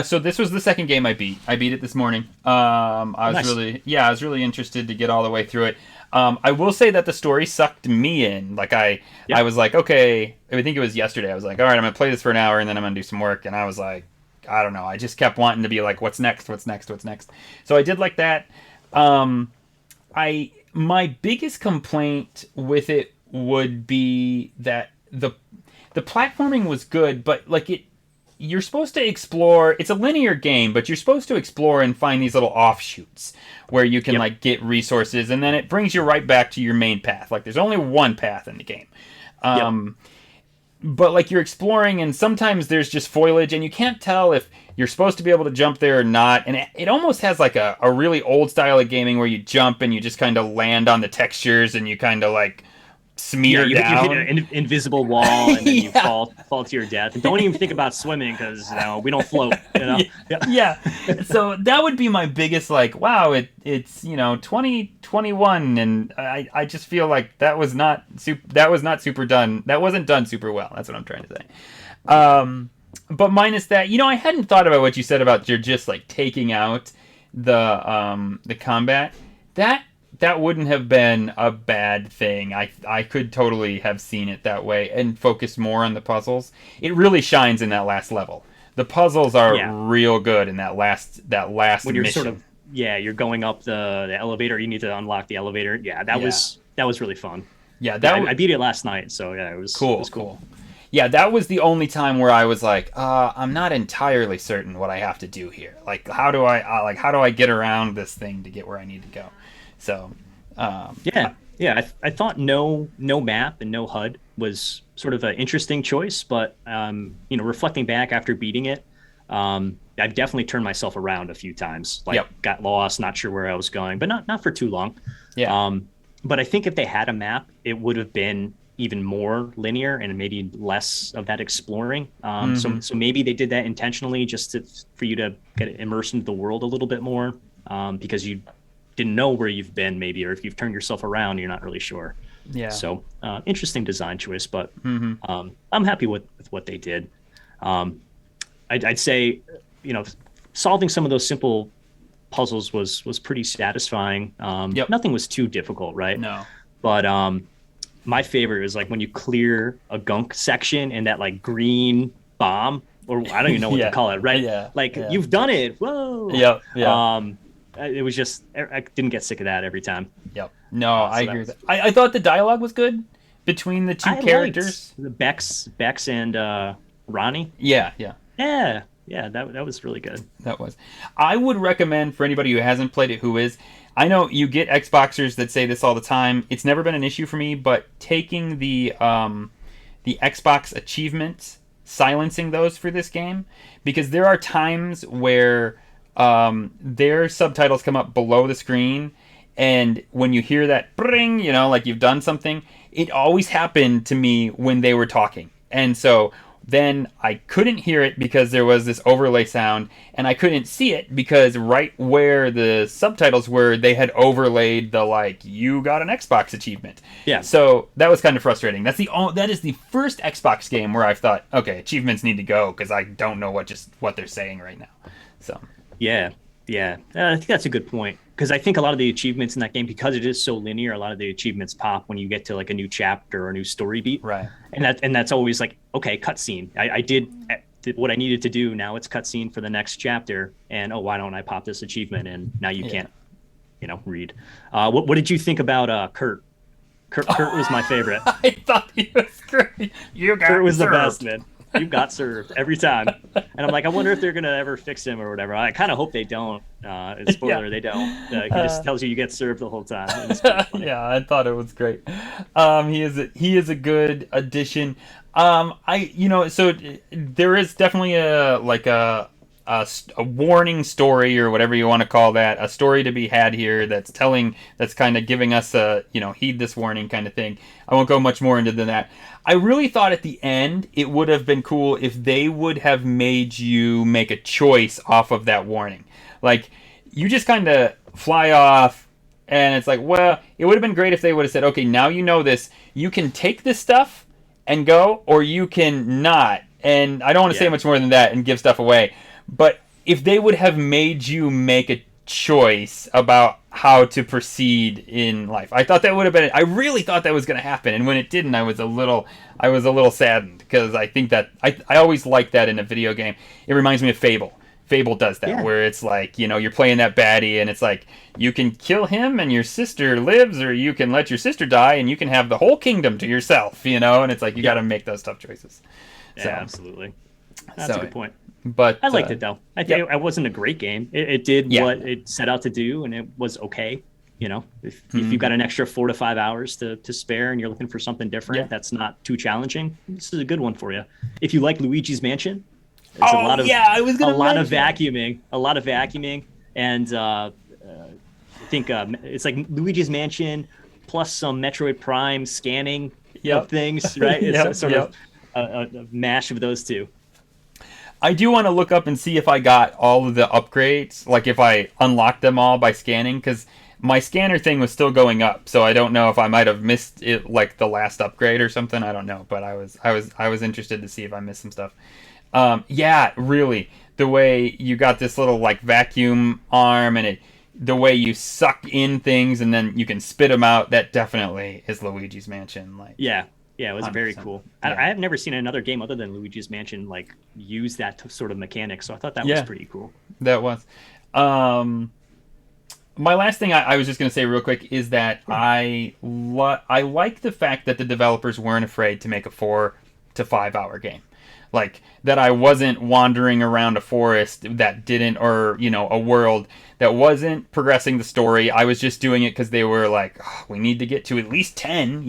So this was the second game I beat. I beat it this morning. I was Nice. I was really interested to get all the way through it. I will say that the story sucked me in. Like I Yep. was like, okay. I think it was yesterday. I was like, all right, I'm gonna play this for an hour and then I'm gonna do some work. And I was like, I don't know. I just kept wanting to be like, what's next? What's next? What's next? So I did like that. I my biggest complaint with it would be that the platforming was good, but like you're supposed to explore. It's a linear game, but you're supposed to explore and find these little offshoots where you can Yep. like get resources, and then it brings you right back to your main path. Like there's only one path in the game. Yep. But like you're exploring, and sometimes there's just foliage, and you can't tell if you're supposed to be able to jump there or not. And it almost has like a really old style of gaming where you jump and you just kind of land on the textures and you kind of like Yeah, smear you down. hit an invisible wall and then you Yeah. fall to your death. And don't even think about swimming because we don't float. You know. Yeah. So that would be my biggest like, wow, it's 2021 and I just feel like that was not super done. That wasn't done super well. That's what I'm trying to say. But minus that, I hadn't thought about what you said about you're just like taking out the combat. That wouldn't have been a bad thing. I could totally have seen it that way and focused more on the puzzles. It really shines in that last level. The puzzles are Yeah. real good in that last When you're mission. sort of you're going up the elevator. You need to unlock the elevator. Yeah, that was really fun. Yeah, I beat it last night, so yeah, it was cool. It was cool. Yeah, that was the only time where I was like, I'm not entirely certain what I have to do here. Like, how do I get around this thing to get where I need to go? So, Yeah. I thought no map and no HUD was sort of an interesting choice, but reflecting back after beating it, I've definitely turned myself around a few times. Like, Yep. got lost, not sure where I was going, but not for too long. yeah. But I think if they had a map, it would have been even more linear and maybe less of that exploring. So maybe they did that intentionally just for you to get immersed into the world a little bit more, because you didn't know where you've been maybe, or if you've turned yourself around, you're not really sure. Yeah. So interesting design choice, but I'm happy with what they did. I'd say, solving some of those simple puzzles was pretty satisfying. Yep. Nothing was too difficult, right? No. But my favorite is like when you clear a gunk section and that like green bomb, or I don't even know what Yeah. to call it, right? Yeah. Like Yeah. you've done it. Whoa. Yep. Yeah. It was just I didn't get sick of that every time. Yep. No, I so agree with that's- that. I thought the dialogue was good between the two I characters. liked the Bex and Ronnie. Yeah. Yeah. Yeah, that was really good. That was. I would recommend for anybody who hasn't played it, who is. I know you get Xboxers that say this all the time. It's never been an issue for me, but taking the Xbox achievements, silencing those for this game, because there are times where their subtitles come up below the screen, and when you hear that bring, like you've done something, it always happened to me when they were talking, and so then I couldn't hear it because there was this overlay sound, and I couldn't see it because right where the subtitles were, they had overlaid the like, you got an Xbox achievement. Yeah. So that was kind of frustrating. That is the first Xbox game where I've thought, okay, achievements need to go because I don't know what they're saying right now. So Yeah. I think that's a good point, because I think a lot of the achievements in that game, because it is so linear, a lot of the achievements pop when you get to like a new chapter or a new story beat. right. And that's always like, okay, cutscene. I did what I needed to do. Now it's cutscene for the next chapter, and oh, why don't I pop this achievement? And now you can't, read. What did you think about Kurt? Kurt was my favorite. I thought he was great. Kurt was the best, man. You got served every time. And I'm like, I wonder if they're going to ever fix him or whatever. I kind of hope they don't. Spoiler, they don't. He just tells you get served the whole time. Yeah, I thought it was great. He is a good addition. So there is definitely a warning story, or whatever you want to call that, a story to be had here that's kind of giving us a, heed this warning kind of thing. I won't go much more into that. I really thought at the end it would have been cool if they would have made you make a choice off of that warning. Like, you just kind of fly off, and it's like, well, it would have been great if they would have said, okay, now you know this, you can take this stuff and go, or you can not. And I don't want to say much more than that and give stuff away. But if they would have made you make a choice about how to proceed in life, I thought that would have been. I really thought that was going to happen, and when it didn't, I was a little saddened, because I think that I always like that in a video game. It reminds me of Fable. Fable does that, where it's like, you're playing that baddie, and it's like, you can kill him and your sister lives, or you can let your sister die and you can have the whole kingdom to yourself, and it's like, you got to make those tough choices. Yeah, absolutely. That's a good point. But I liked it, though. I think it wasn't a great game. It did what it set out to do, and it was okay. If you've got an extra 4 to 5 hours to spare and you're looking for something different that's not too challenging, this is a good one for you. If you like Luigi's Mansion, it's a lot of vacuuming, and I think it's like Luigi's Mansion plus some Metroid Prime scanning of things, right? It's sort of a mash of those two. I do want to look up and see if I got all of the upgrades, like if I unlocked them all by scanning, because my scanner thing was still going up, so I don't know if I might have missed it, like the last upgrade or something. I don't know, but I was interested to see if I missed some stuff. Really, the way you got this little like vacuum arm, and the way you suck in things and then you can spit them out, that definitely is Luigi's Mansion. Yeah, it was 100%. Very cool. Yeah. I have never seen another game other than Luigi's Mansion use that sort of mechanic, so I thought that was pretty cool. That was. My last thing I was just going to say real quick is that I like the fact that the developers weren't afraid to make a 4 to 5 hour game. Like, that I wasn't wandering around a forest that didn't, or, a world that wasn't progressing the story. I was just doing it because they were like, oh, we need to get to at least 10,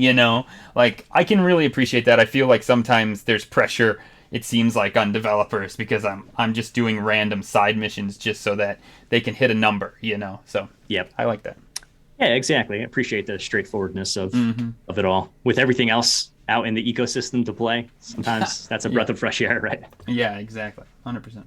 Like, I can really appreciate that. I feel like sometimes there's pressure, it seems like, on developers, because I'm just doing random side missions just so that they can hit a number, So, I like that. Yeah, exactly. I appreciate the straightforwardness of it all. With everything else out in the ecosystem to play, sometimes that's a breath of fresh air, right? Yeah, exactly. 100%.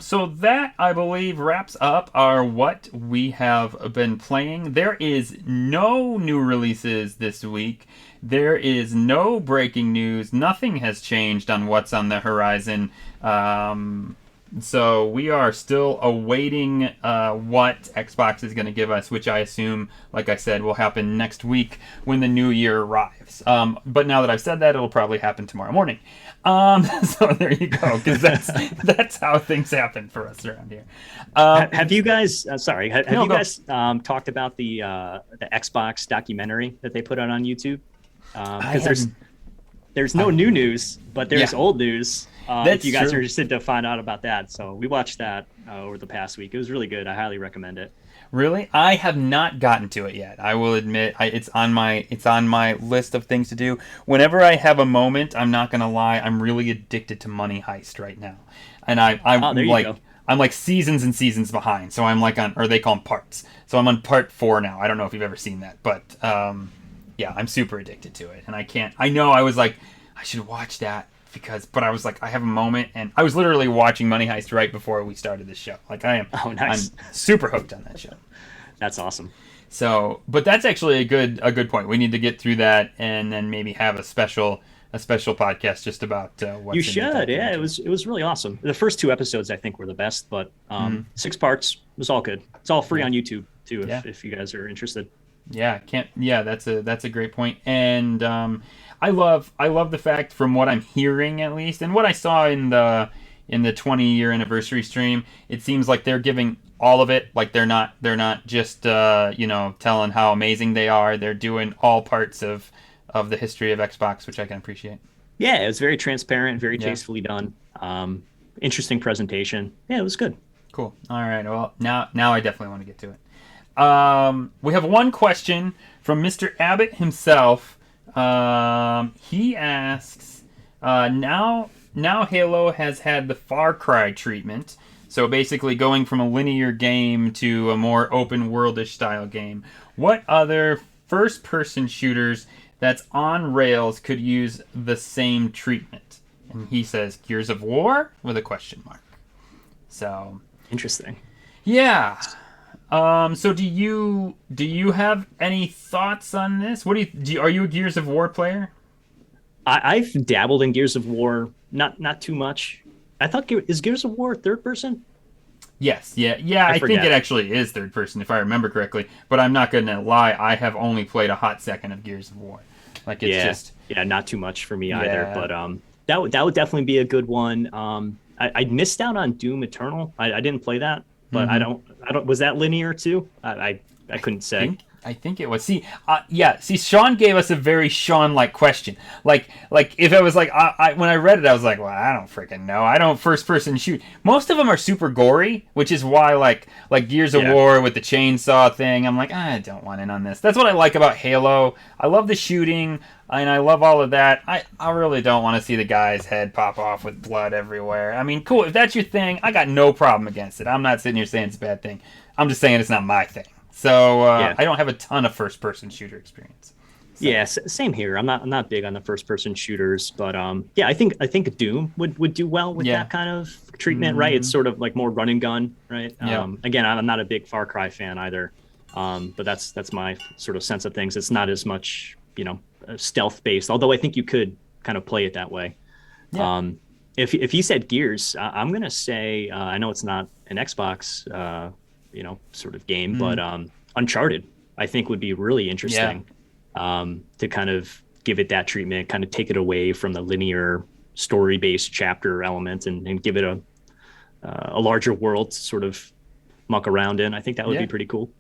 So that, I believe, wraps up our what we have been playing. There is no new releases this week. There is no breaking news. Nothing has changed on what's on the horizon. So we are still awaiting what Xbox is going to give us, which I assume, like I said, will happen next week when the new year arrives. But now that I've said that, it'll probably happen tomorrow morning. So there you go, because that's how things happen for us around here. Have you guys? Talked about the Xbox documentary that they put out on YouTube? Because there's no new news, but there's old news. If you guys are interested to find out about that. So we watched that over the past week. It was really good. I highly recommend it. Really? I have not gotten to it yet. I will admit, it's on my list of things to do. Whenever I have a moment, I'm not gonna lie, I'm really addicted to Money Heist right now, and I'm like seasons and seasons behind. So I'm like or they call them parts. So I'm on part 4 now. I don't know if you've ever seen that, but I'm super addicted to it, and I know I was like, I should watch that. But I was like, I have a moment, and I was literally watching Money Heist right before we started this show. Like, I'm super hooked on that show. That's awesome. So, but that's actually a good point. We need to get through that, and then maybe have a special podcast just about what's you should. Yeah, it was really awesome. The first 2 episodes I think were the best, but 6 parts was all good. It's all free on YouTube too, if you guys are interested. Yeah, can't. Yeah, that's a great point. And I love the fact, from what I'm hearing at least, and what I saw in the 20-year anniversary stream, it seems like they're giving all of it. Like they're not just telling how amazing they are. They're doing all parts of the history of Xbox, which I can appreciate. Yeah, it was very transparent, very Yeah. tastefully done. Interesting presentation. Yeah, it was good. Cool. All right. Well, now I definitely want to get to it. We have one question from Mr. Abbott himself. He asks, now Halo has had the Far Cry treatment, so basically going from a linear game to a more open worldish style game. What other first-person shooters that's on rails could use the same treatment? And he says Gears of War with a question mark. So Interesting. yeah. So do you have any thoughts on this? What are you a Gears of War player? I've dabbled in Gears of War, not too much. I thought is Gears of War third person? Yes, yeah, yeah. I I think it forget. actually is third person if I remember correctly. But I'm not gonna lie, I have only played a hot second of Gears of War. Like it's Yeah, just yeah, not too much for me either. yeah. But that would definitely be a good one. I missed out on Doom Eternal. I didn't play that, but Mm-hmm. I don't. Was that linear too? I couldn't say. I think it was. See, yeah. See, Sean gave us a very Sean-like question. Like if it was like when I read it, I was like, well, I don't freaking know. I don't first-person shoot. Most of them are super gory, which is why like Gears of Yeah. War with the chainsaw thing. I'm like, I don't want in on this. That's what I like about Halo. I love the shooting, and I love all of that. I really don't want to see the guy's head pop off with blood everywhere. I mean, cool. If that's your thing, I got no problem against it. I'm not sitting here saying it's a bad thing. I'm just saying it's not my thing. So Yeah. I don't have a ton of first-person shooter experience. So Yeah, same here. I'm not big on the first person shooters, but yeah, I think Doom would do well with yeah, that kind of treatment, right? It's mm, sort of like more run and gun, right? yeah, Again, I'm not a big Far Cry fan either, but that's my sort of sense of things. It's not as much, stealth based, although I think you could kind of play it that way. yeah. Um, if you said Gears, I'm gonna say I know it's not an Xbox, sort of game, but Mm, Uncharted I think would be really yeah. interesting to kind of give it that treatment, kind of take it away from the linear story-based chapter element and give it a larger world to sort of muck around in. I think that would be Yeah. pretty cool.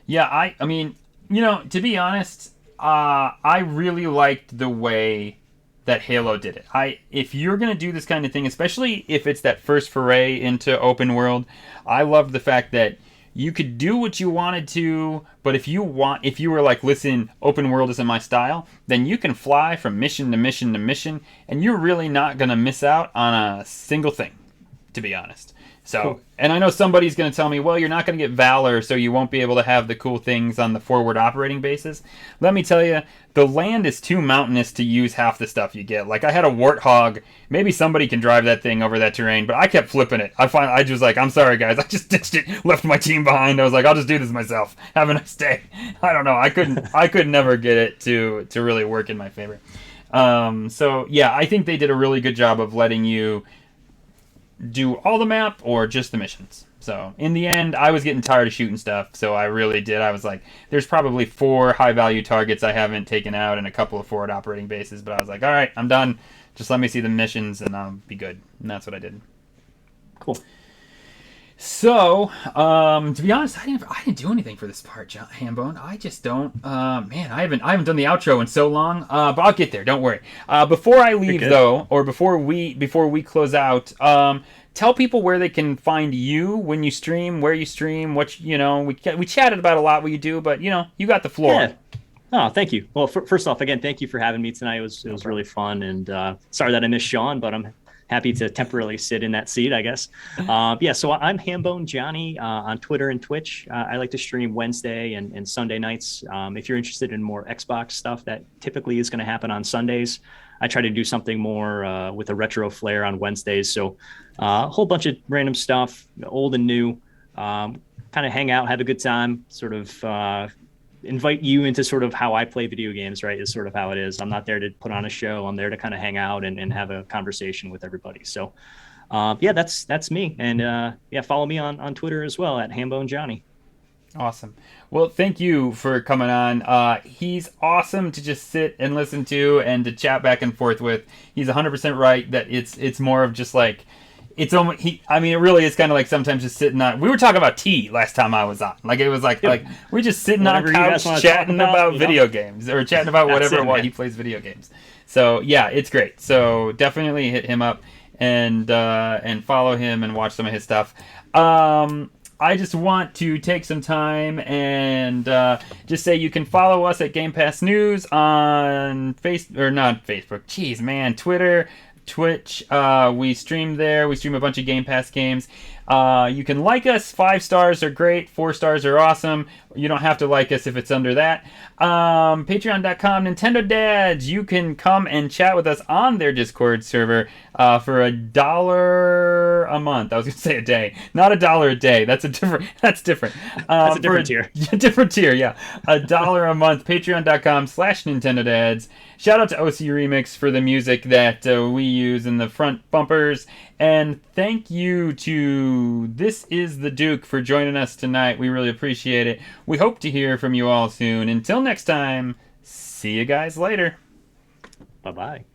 Yeah, I mean, to be honest, I really liked the way that Halo did it. If you're gonna do this kind of thing, especially if it's that first foray into open world, I loved the fact that you could do what you wanted to, but if you were like, listen, open world isn't my style, then you can fly from mission to mission to mission, and you're really not gonna miss out on a single thing, to be honest. So, Cool. and I know somebody's going to tell me, well, you're not going to get Valor, so you won't be able to have the cool things on the forward operating bases. Let me tell you, the land is too mountainous to use half the stuff you get. Like, I had a Warthog. Maybe somebody can drive that thing over that terrain, but I kept flipping it. I just like, I'm sorry, guys. I just ditched it, left my team behind. I was like, I'll just do this myself. Have a nice day. I don't know. I could never get it to really work in my favor. So, yeah, I think they did a really good job of letting you do all the map or just the missions. So in the end, I was getting tired of shooting stuff, so I really did. I was like, there's probably 4 high value targets I haven't taken out and a couple of forward operating bases, but I was like, all right, I'm done. Just let me see the missions and I'll be good. And that's what I did. Cool. So, to be honest, I didn't do anything for this part, John Hambone. I just don't. Man, I haven't done the outro in so long. But I'll get there. Don't worry. Before I You're leave good. though, or before we close out, tell people where they can find you when you stream, where you stream, we chatted about a lot what you do, but you got the floor. Yeah. Oh, thank you. Well, first off, again, thank you for having me tonight. It No was problem. really fun, and sorry that I missed Sean, but I'm happy to temporarily sit in that seat, I guess. Yeah, so I'm Hambone Johnny on Twitter and Twitch. I like to stream Wednesday and Sunday nights. If you're interested in more Xbox stuff, that typically is going to happen on Sundays. I try to do something more with a retro flair on Wednesdays. So a whole bunch of random stuff, old and new. Kind of hang out, have a good time, sort of invite you into sort of how I play video games, right? Is sort of how it is. I'm not there to put on a show. I'm there to kind of hang out and have a conversation with everybody. So, yeah, that's me. And yeah, follow me on Twitter as well at Hambone Johnny. Awesome. Well, thank you for coming on. He's awesome to just sit and listen to and to chat back and forth with. He's 100% right that it's more of just like it's almost he. I mean, it really is kind of like sometimes just sitting on. We were talking about tea last time I was on. Like it was like we're just sitting on Whatever you guys couch wanna chatting talk about, video games or chatting about That's whatever it, while man. he plays video games. So yeah, it's great. So definitely hit him up and follow him and watch some of his stuff. I just want to take some time and just say you can follow us at Game Pass News on not Facebook. Jeez, man, Twitter, Twitch. We stream there. We stream a bunch of Game Pass games. You can like us. 5 stars are great. 4 stars are awesome. You don't have to like us if it's under that. Patreon.com, Nintendo Dads. You can come and chat with us on their Discord server for $1 a month. I was going to say a day, not $1 a day. That's different. That's different tier. Different tier, yeah. $1 a month. Patreon.com/Nintendo Dads. Shout out to OC Remix for the music that we use in the front bumpers. And thank you to This Is the Duke for joining us tonight. We really appreciate it. We hope to hear from you all soon. Until next time, see you guys later. Bye bye.